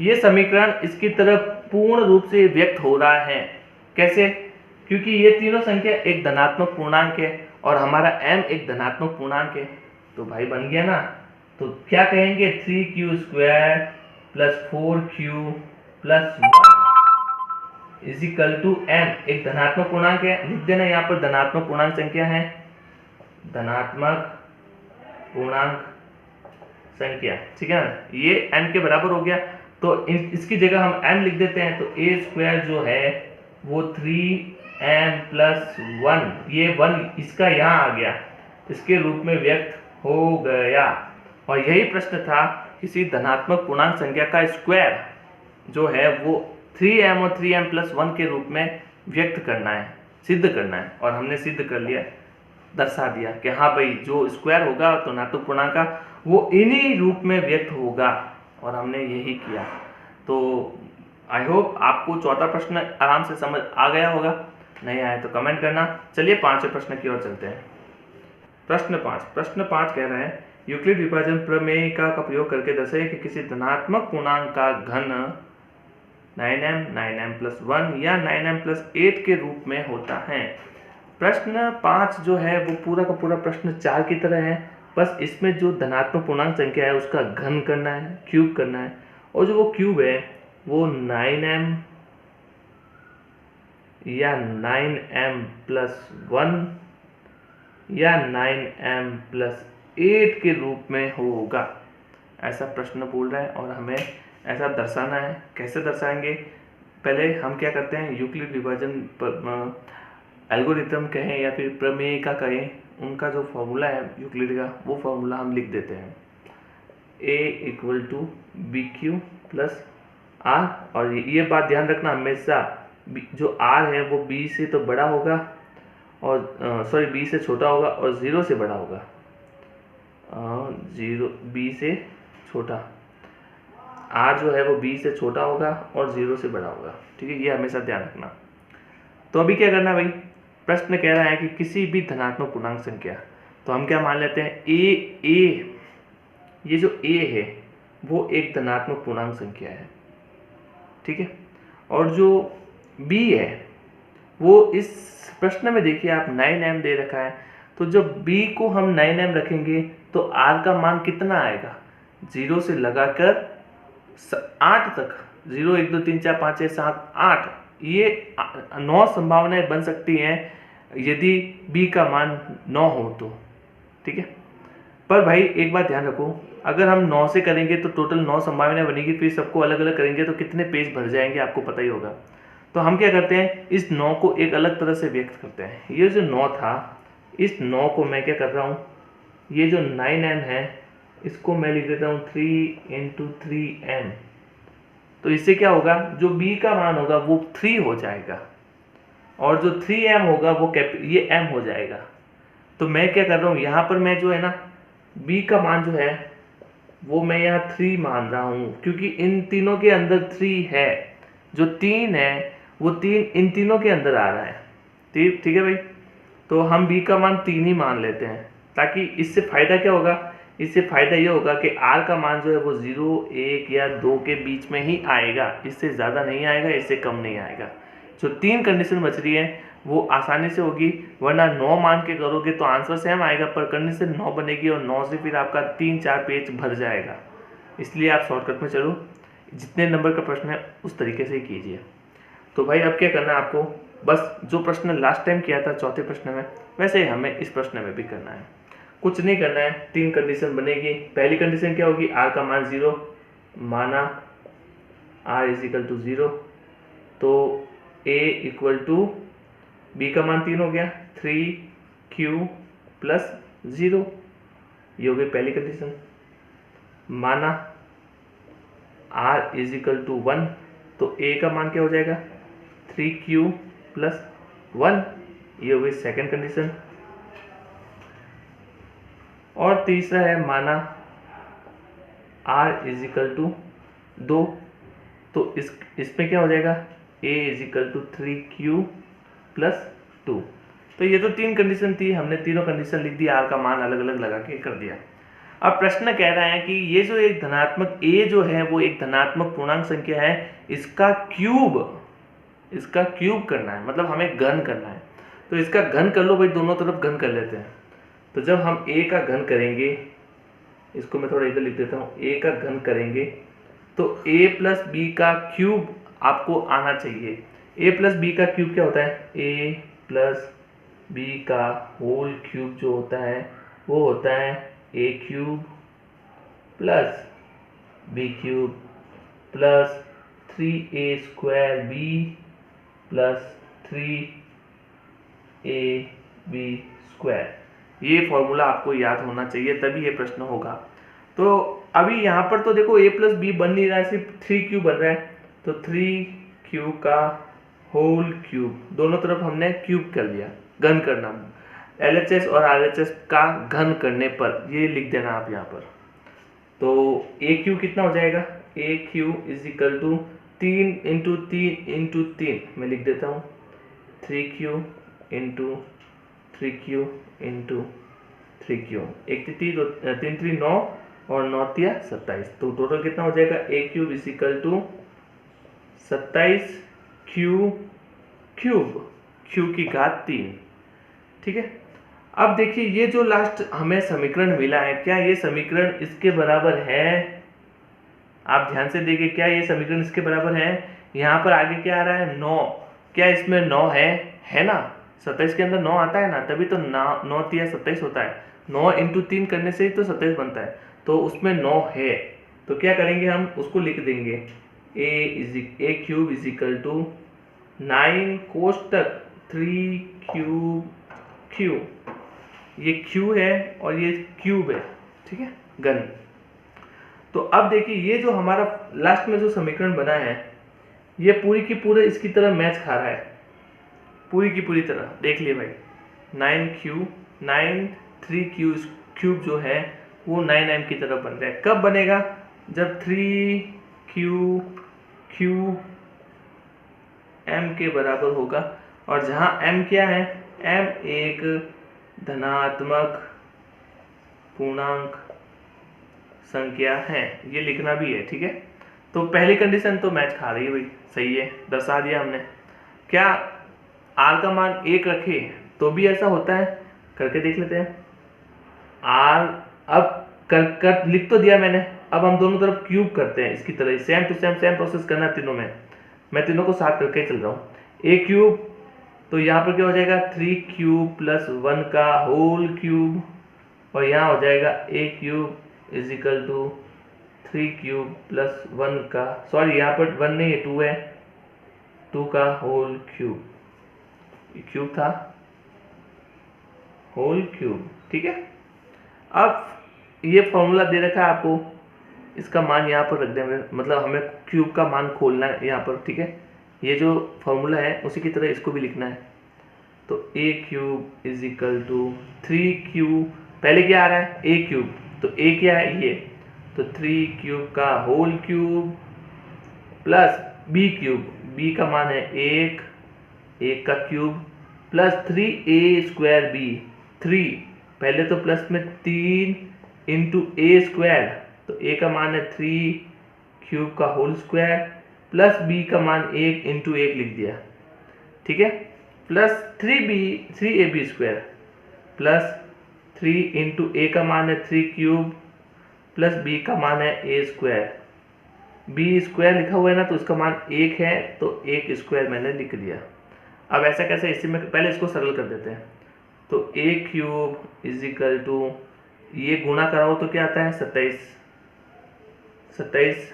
ये समीकरण इसकी तरफ पूर्ण रूप से व्यक्त हो रहा है। कैसे? क्योंकि ये तीनों संख्या एक धनात्मक पूर्णांक है और हमारा m एक धनात्मक पूर्णांक है, तो भाई बन गया ना। तो क्या कहेंगे? 3q square plus 4q plus 1 is equal to m, एक धनात्मक पूर्णांक है, लिख देना यहाँ पर धनात्मक पूर्णांक संख्या है, धनात्मक पूर्णांक संख्या, ठीक है ना। ये m के बराबर हो गया, तो इसकी जगह हम m लिख देते हैं। तो a स्क्वायर जो है वो 3 एम प्लस 1, ये 1 इसका यहाँ आ गया, इसके रूप में व्यक्त हो गया। और यही प्रश्न था, किसी धनात्मक पूर्णांक संख्या का स्क्वायर जो है वो 3m और 3m प्लस 1 के रूप में व्यक्त करना है, सिद्ध करना है। और हमने सिद्ध कर लिया, दर्शा दिया कि हाँ भाई जो स्क्वायर होगा तो धनात्मक पूर्णांक का वो इन्हीं रूप में व्यक्त होगा, और हमने यही किया। तो आई होप आपको चौथा प्रश्न आराम से समझ आ गया होगा, नहीं आया तो कमेंट करना। चलिए पांचवें प्रश्न की ओर चलते हैं। प्रश्न 5 कह रहे हैं, यूक्लिड विभाजन प्रमेयिका का प्रयोग करके दर्शाइए कि किसी धनात्मक पूर्णांक का घन 9m 9m प्लस 1 या 9m प्लस 8 के रूप में होता है। प्रश्न 5 जो है वो पूरा का पूरा प्रश्न 4 की तरह है, बस इसमें जो धनात्मक पूर्णांक संख्या है उसका घन करना है, क्यूब करना है। और जो वो क्यूब है वो 9m या 9m प्लस 1 या 9m प्लस 8 के रूप में होगा, ऐसा प्रश्न बोल रहा है। और हमें ऐसा दर्शाना है। कैसे दर्शाएंगे? पहले हम क्या करते हैं, यूक्लिड विभाजन एल्गोरिथम कहें या फिर प्रमेयिका कहें, उनका जो फॉर्मूला है यूक्लिड का, वो फॉर्मूला हम लिख देते हैं, a = bq प्लस r। और ये बात ध्यान रखना हमेशा, जो r है वो b से तो बड़ा होगा और b से छोटा होगा और 0 से बड़ा होगा, b से छोटा, r जो है वो b से छोटा होगा और 0 से बड़ा होगा। ठीक है, ये हमेशा ध्यान रखना। तो अभी क्या करना भाई, प्रश्न कह रहा है कि किसी भी धनात्मक पूर्णांक संख्या, तो हम क्या मान लेते हैं, ये जो a है वो एक धनात्मक पूर्णांक संख्या है। ठीक है, और जो b है वो इस प्रश्न में देखिए आप 9m दे रखा है, तो जब b को हम 9m रखेंगे तो r का मान कितना आएगा, 0 से लगाकर 8 तक, 0 1 2 3 4 5 6 7 8, ये 9 संभावनाएं बन सकती हैं यदि b का मान 9 हो तो। ठीक है, पर भाई एक बात ध्यान रखो, अगर हम 9 से करेंगे तो टोटल 9 संभावनाएं बनेगी, फिर सबको अलग अलग करेंगे तो कितने पेज भर जाएंगे आपको पता ही होगा। तो हम क्या करते हैं, इस 9 को एक अलग तरह से व्यक्त करते हैं। ये जो 9 था, इस 9 को मैं क्या कर रहा हूँ, ये जो 9m है इसको मैं लिख देता हूँ 3 × 3m। तो इससे क्या होगा, जो b का मान होगा वो 3 हो जाएगा और जो 3m होगा वो ये m हो जाएगा। तो मैं क्या कर रहा हूँ, यहाँ पर मैं जो है ना b का मान जो है वो मैं यहाँ 3 मान रहा हूँ, क्योंकि इन तीनों के अंदर 3 है, जो 3 है वो 3 इन तीनों के अंदर आ रहा है। ठीक है भाई, तो हम b का मान 3 ही मान लेते हैं, ताकि इससे फायदा क्या होगा, इससे फायदा ये होगा कि r का मान जो है वो 0 1 या 2 के बीच में ही आएगा, इससे ज़्यादा नहीं आएगा, इससे कम नहीं आएगा। जो 3 कंडीशन बच रही है वो आसानी से होगी, वरना 9 मान के करोगे तो आंसर सेम आएगा, पर कंडीशन 9 बनेगी और 9 से फिर आपका 3-4 पेज भर जाएगा। इसलिए आप शॉर्टकट में चलो, जितने नंबर का प्रश्न है उस तरीके से ही कीजिए। तो भाई अब क्या करना है आपको, बस जो प्रश्न लास्ट टाइम किया था चौथे प्रश्न में, वैसे ही हमें इस प्रश्न में भी करना है। कुछ नहीं करना है, 3 कंडीशन बनेगी। पहली कंडीशन क्या होगी, r का मान 0 माना, r = 0, तो a = b का मान 3 हो गया, 3q प्लस 0, ये हो गई पहली कंडीशन। माना r = 1, तो a का मान क्या हो जाएगा, 3q प्लस 1, ये हो गई सेकेंड कंडीशन। और तीसरा है माना r = 2, तो इसमें क्या हो जाएगा, a = 3q प्लस 2। तो ये तो 3 कंडीशन थी, हमने तीनों कंडीशन लिख दी, r का मान अलग अलग लगा के कर दिया। अब प्रश्न कह रहा है कि ये जो एक धनात्मक a जो है वो एक धनात्मक पूर्णांक संख्या है, इसका क्यूब करना है, मतलब हमें घन करना है। तो इसका घन कर लो भाई, दोनों तरफ घन कर लेते हैं। तो जब हम a का घन करेंगे, इसको मैं थोड़ा इधर लिख देता हूँ, a का घन करेंगे तो a प्लस b का क्यूब आपको आना चाहिए। a प्लस b का क्यूब क्या होता है, a प्लस b का होल क्यूब जो होता है वो होता है a cube plus b cube plus 3a² b plus 3 a b square. ये फॉर्मूला आपको याद होना चाहिए, तभी ये प्रश्न होगा। तो अभी यहाँ पर तो देखो a प्लस बी बन नहीं रहा है, सिर्फ 3q बन रहा है, तो 3q का होल क्यूब, दोनों तरफ हमने क्यूब कर दिया, घन करना, LHS और RHS का घन करने पर ये लिख देना आप यहाँ पर। तो AQ कितना हो जाएगा, AQ is equal to 3 into 3 into 3, मैं लिख देता हूँ 3Q into 3Q into 3Q, एक तीन 3 9 और 9 तिया 27, तो टोटल कितना हो जाएगा, AQ is equal to 27Q cube, Q की घात 3। ठीक है, अब देखिए ये जो लास्ट हमें समीकरण मिला है, क्या ये समीकरण इसके बराबर है? आप ध्यान से देखिए, क्या ये समीकरण इसके बराबर है? यहाँ पर आगे क्या आ रहा है, 9, क्या इसमें 9 है ना, 27 के अंदर 9 आता है ना, तभी तो 9 तिया 27 होता है, 9 इंटू 3 करने से ही तो 27 बनता है, तो उसमें 9 है, तो क्या करेंगे हम उसको लिख देंगे a cube is equal to 9 कोष्टक 3 क्यूब क्यूब, ये क्यू है और ये क्यूब है, ठीक है, घन। तो अब देखिए ये जो हमारा लास्ट में जो समीकरण बना है, ये पूरी की पूरे इसकी तरह मैच खा रहा है, पूरी की पूरी तरह, देख लिए भाई, 9 3 क्यूब जो है वो 9m की तरफ बन रहा है। कब बनेगा, जब 3 क्यू m के बराबर होगा, और जहां m क्या है, m एक धनात्मक पूर्णांक संख्या है, ये लिखना भी है, ठीक है। तो पहली कंडीशन तो मैच खा रही है भाई, सही है, दर्शा दिया हमने। क्या r का मान 1 रखे तो भी ऐसा होता है, करके देख लेते हैं। r अब कर लिख तो दिया मैंने, अब हम दोनों तरफ क्यूब करते हैं इसकी तरह, सेम टू सेम प्रोसेस करना है तीनों में, मैं तीनों को साथ करके चल रहा हूँ। a क्यूब, तो यहाँ पर क्या हो जाएगा 3 प्लस 1 का होल क्यूब, और यहाँ हो जाएगा a cube is equal to 3 plus 1 का, सॉरी यहाँ पर 1 नहीं है 2 है, 2 का होल क्यूब, क्यूब था, होल क्यूब, ठीक है। अब ये फॉर्मूला दे रखा है आपको, इसका मान यहाँ पर रख देंगे, मतलब हमें क्यूब का मान खोलना है यहाँ पर, ठीक है। ये जो फॉर्मूला है उसी की तरह इसको भी लिखना है, तो a cube is equal to 3q, पहले क्या आ रहा है a क्यूब, तो a क्या है ये, तो 3 का whole cube plus b cube, b का मान है 1 का cube plus 3a square b, 3 पहले तो प्लस में 3 इंटू a स्क्वायर, तो a का मान है 3 का होल स्क्वायर प्लस b का मान 1 इंटू 1 लिख दिया, ठीक है, plus 3ab square plus 3 into a का मान है 3 प्लस b का मान है a स्क्वायर, b स्क्वायर लिखा हुआ है ना, तो इसका मान 1 है, तो 1 स्क्वायर मैंने लिख दिया। अब ऐसा कैसे, इसी में पहले इसको सरल कर देते हैं, तो a cube is equal to, ये गुणा कराओ तो क्या आता है 27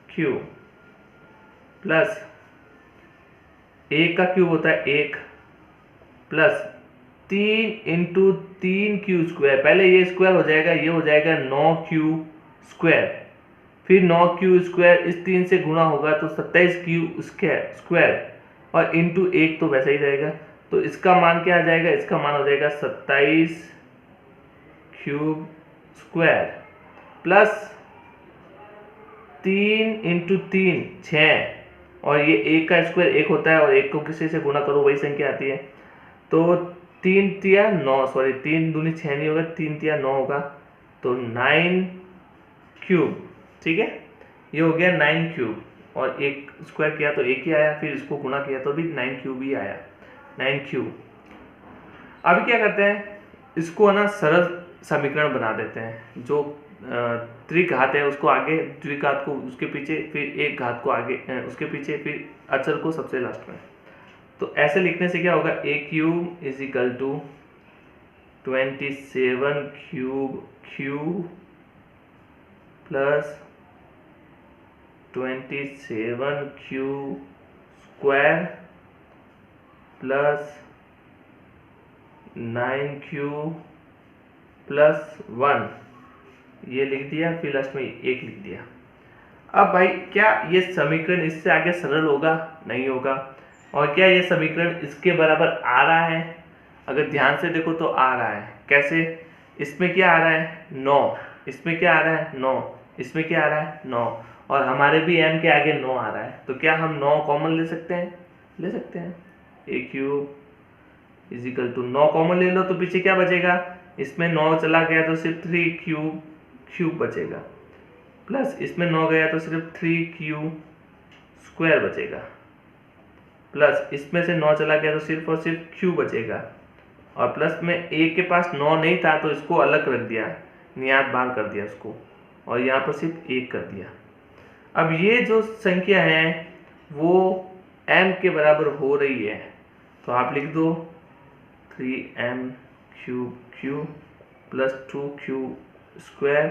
क्यूब प्लस 1 का क्यूब होता है 1 प्लस 3 इंटू 3q स्क्वायर, पहले ये स्क्वायर हो जाएगा, ये हो जाएगा 9q स्क्वायर, फिर 9q स्क्वायर इस 3 से गुणा होगा तो 27q स्क्वायर, और इंटू 1 तो वैसा ही रहेगा, तो इसका मान क्या आ जाएगा, इसका मान हो जाएगा 27 क्यूब स्क्वायर प्लस 3 इंटू 3 6, और ये 1 का स्क्वायर 1 होता है, और 1 को किसी से गुणा करो वही संख्या आती है, तो 3 तिया 9, सॉरी 3 दूनी 6 नहीं होगा, 3 तिया 9 होगा, तो 9 क्यूब, ठीक है, ये हो गया 9 क्यूब, और 1 स्क्वायर किया तो 1 ही आया, फिर इसको गुणा किया तो भी 9 क्यूब ही आया, 9 क्यूब। अभी क्या करते हैं, इसको ना सरल समीकरण बना देते हैं, जो त्रिघात है उसको आगे, द्विघात को उसके पीछे, फिर एक घात को आगे उसके पीछे, फिर अचर को सबसे लास्ट में। तो ऐसे लिखने से क्या होगा, a cube is equal to 27 cube plus 27 cube square plus 9q plus 1 ये लिख दिया, फिर लास्ट में 1 लिख दिया। अब भाई क्या ये समीकरण इससे आगे सरल होगा? नहीं होगा। और क्या ये समीकरण इसके बराबर आ रहा है? अगर ध्यान से देखो तो आ रहा है। कैसे? इसमें क्या आ रहा है? 9, इसमें क्या आ रहा है? 9, इसमें क्या आ रहा है? 9, और हमारे भी m के आगे 9 आ रहा है। तो क्या हम 9 कॉमन ले सकते हैं? ले सकते हैं। a cube is equal to 9 common ले लो तो पीछे क्या बचेगा? इसमें 9 चला गया तो सिर्फ 3 क्यूब बचेगा, प्लस इसमें 9 गया तो सिर्फ 3q स्क्वायर बचेगा, प्लस इसमें से 9 चला गया तो सिर्फ और सिर्फ q बचेगा, और प्लस में a के पास 9 नहीं था तो इसको अलग रख दिया, नियत बाहर कर दिया इसको, और यहाँ पर सिर्फ 1 कर दिया। अब ये जो संख्या है वो m के बराबर हो रही है, तो आप लिख दो 3m cube plus 2q square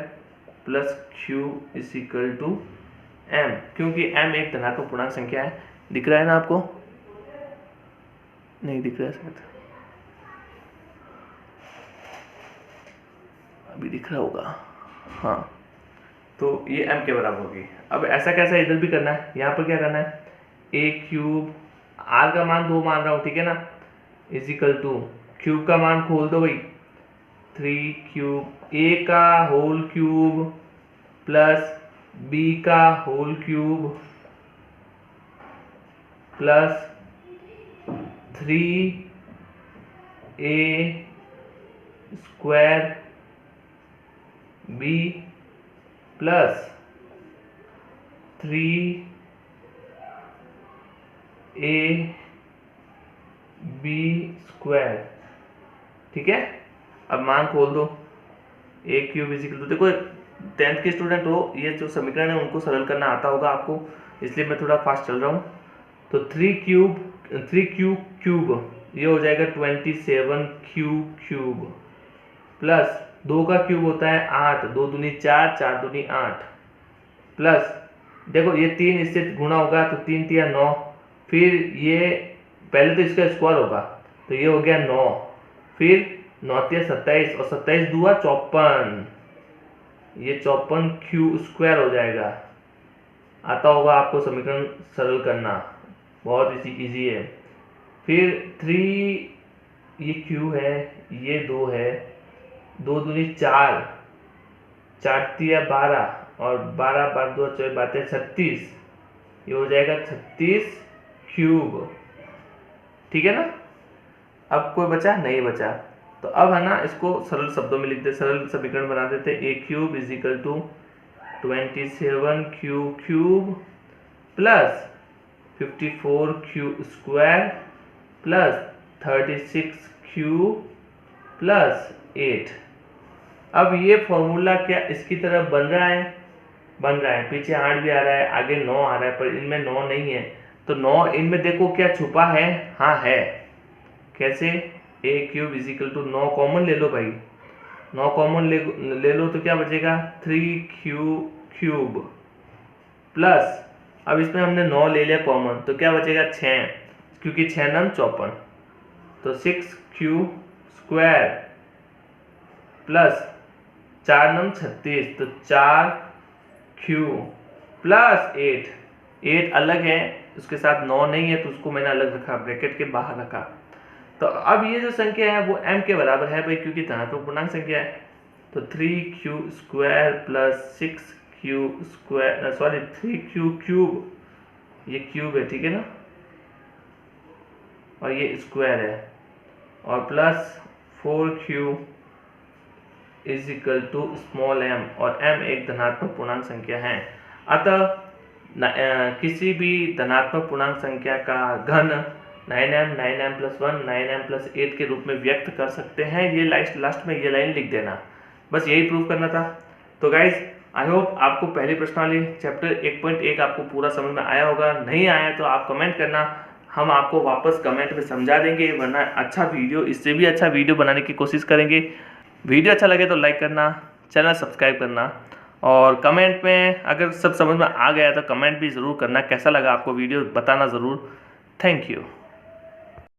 plus q is equal to m, क्योंकि m एक धनात्मक पूर्णांक संख्या है। दिख रहा है ना आपको? नहीं दिख रहा है शायद, अभी दिख रहा होगा। हाँ, तो ये m के बराबर होगी। अब ऐसा कैसा इधर भी करना है, यहाँ पर क्या करना है? a क्यूब, r का मान 2 मान रहा हूँ, ठीक है ना, इज इक्वल टू क्यूब का मान खोल दो भाई, 3 क्यूब a का होल क्यूब प्लस b का whole cube plus 3a square b plus 3a b square. ठीक है, अब मान खोल दो, a cube is equal to, देखो 10th के स्टूडेंट हो, ये जो समीकरण है उनको सरल करना आता होगा आपको, इसलिए मैं थोड़ा फास्ट चल रहा हूँ। तो 3 क्यूब ये हो जाएगा 27 क्यूब प्लस 2 का क्यूब होता है 8, 2 दूनी 4, 4 दूनी 8, प्लस देखो ये 3 इससे गुणा होगा तो 3 तिया 9, फिर ये पहले तो इसका स्क्वायर होगा तो ये हो गया 9, फिर 9 तिया 27 और 27 दुआ 54, ये 54 क्यू स्क्वायर हो जाएगा। आता होगा आपको समीकरण सरल करना, बहुत इजी है। फिर 3 ये क्यू है, ये 2 है, 2 दूनी 4, 4 तिया 12 और 12 बार 2 4 बातें 36, ये हो जाएगा 36 क्यूब। ठीक है ना? अब कोई बचा? नहीं बचा। तो अब है ना, इसको सरल शब्दों में लिख दे, सरल समीकरण बना देते। a cube is equal to 27 cube plus 54 cube square plus 36 cube plus 8। अब ये फॉर्मूला क्या इसकी तरफ बन रहा है? बन रहा है। पीछे 8 भी आ रहा है, आगे 9 आ रहा है, पर इनमें 9 नहीं है। तो 9 इनमें देखो क्या छुपा है? हाँ है। कैसे? a cube is equal to 9 common ले लो भाई, 9 कॉमन ले लो तो क्या बचेगा? 3 क्यूब प्लस, अब इसमें हमने 9 ले लिया कॉमन तो क्या बचेगा? 6, क्योंकि 6 9 54, तो 6 क्यूब स्क्वायर प्लस 4 9 36, तो 4 क्यूब प्लस 8 अलग है, उसके साथ 9 नहीं है तो उसको मैंने अलग रखा, ब्रैकेट के बाहर रखा। तो अब ये जो संख्या है वो m के बराबर है भाई, क्योंकि धनात्मक पूर्णांक संख्या है। तो 3 cube square plus 6 cube square, sorry 3 cube, ये क्यूब है, ठीक है ना, और ये स्क्वायर है, और plus 4 cube is equal to small m, और m एक धनात्मक पूर्णांक संख्या है। अतः किसी भी धनात्मक पूर्णांक संख्या का घन 9m प्लस 1 9m प्लस 8 के रूप में व्यक्त कर सकते हैं। ये लास्ट में ये लाइन लिख देना, बस यही प्रूव करना था। तो गाइज आई होप आपको पहली प्रश्नावली चैप्टर 1.1 आपको पूरा समझ में आया होगा। नहीं आया तो आप कमेंट करना, हम आपको वापस कमेंट में समझा देंगे, वरना अच्छा वीडियो, इससे भी अच्छा वीडियो बनाने की कोशिश करेंगे। वीडियो अच्छा लगे तो लाइक करना, चैनल सब्सक्राइब करना, और कमेंट में अगर सब समझ में आ गया तो कमेंट भी ज़रूर करना, कैसा लगा आपको वीडियो बताना ज़रूर। Thank you.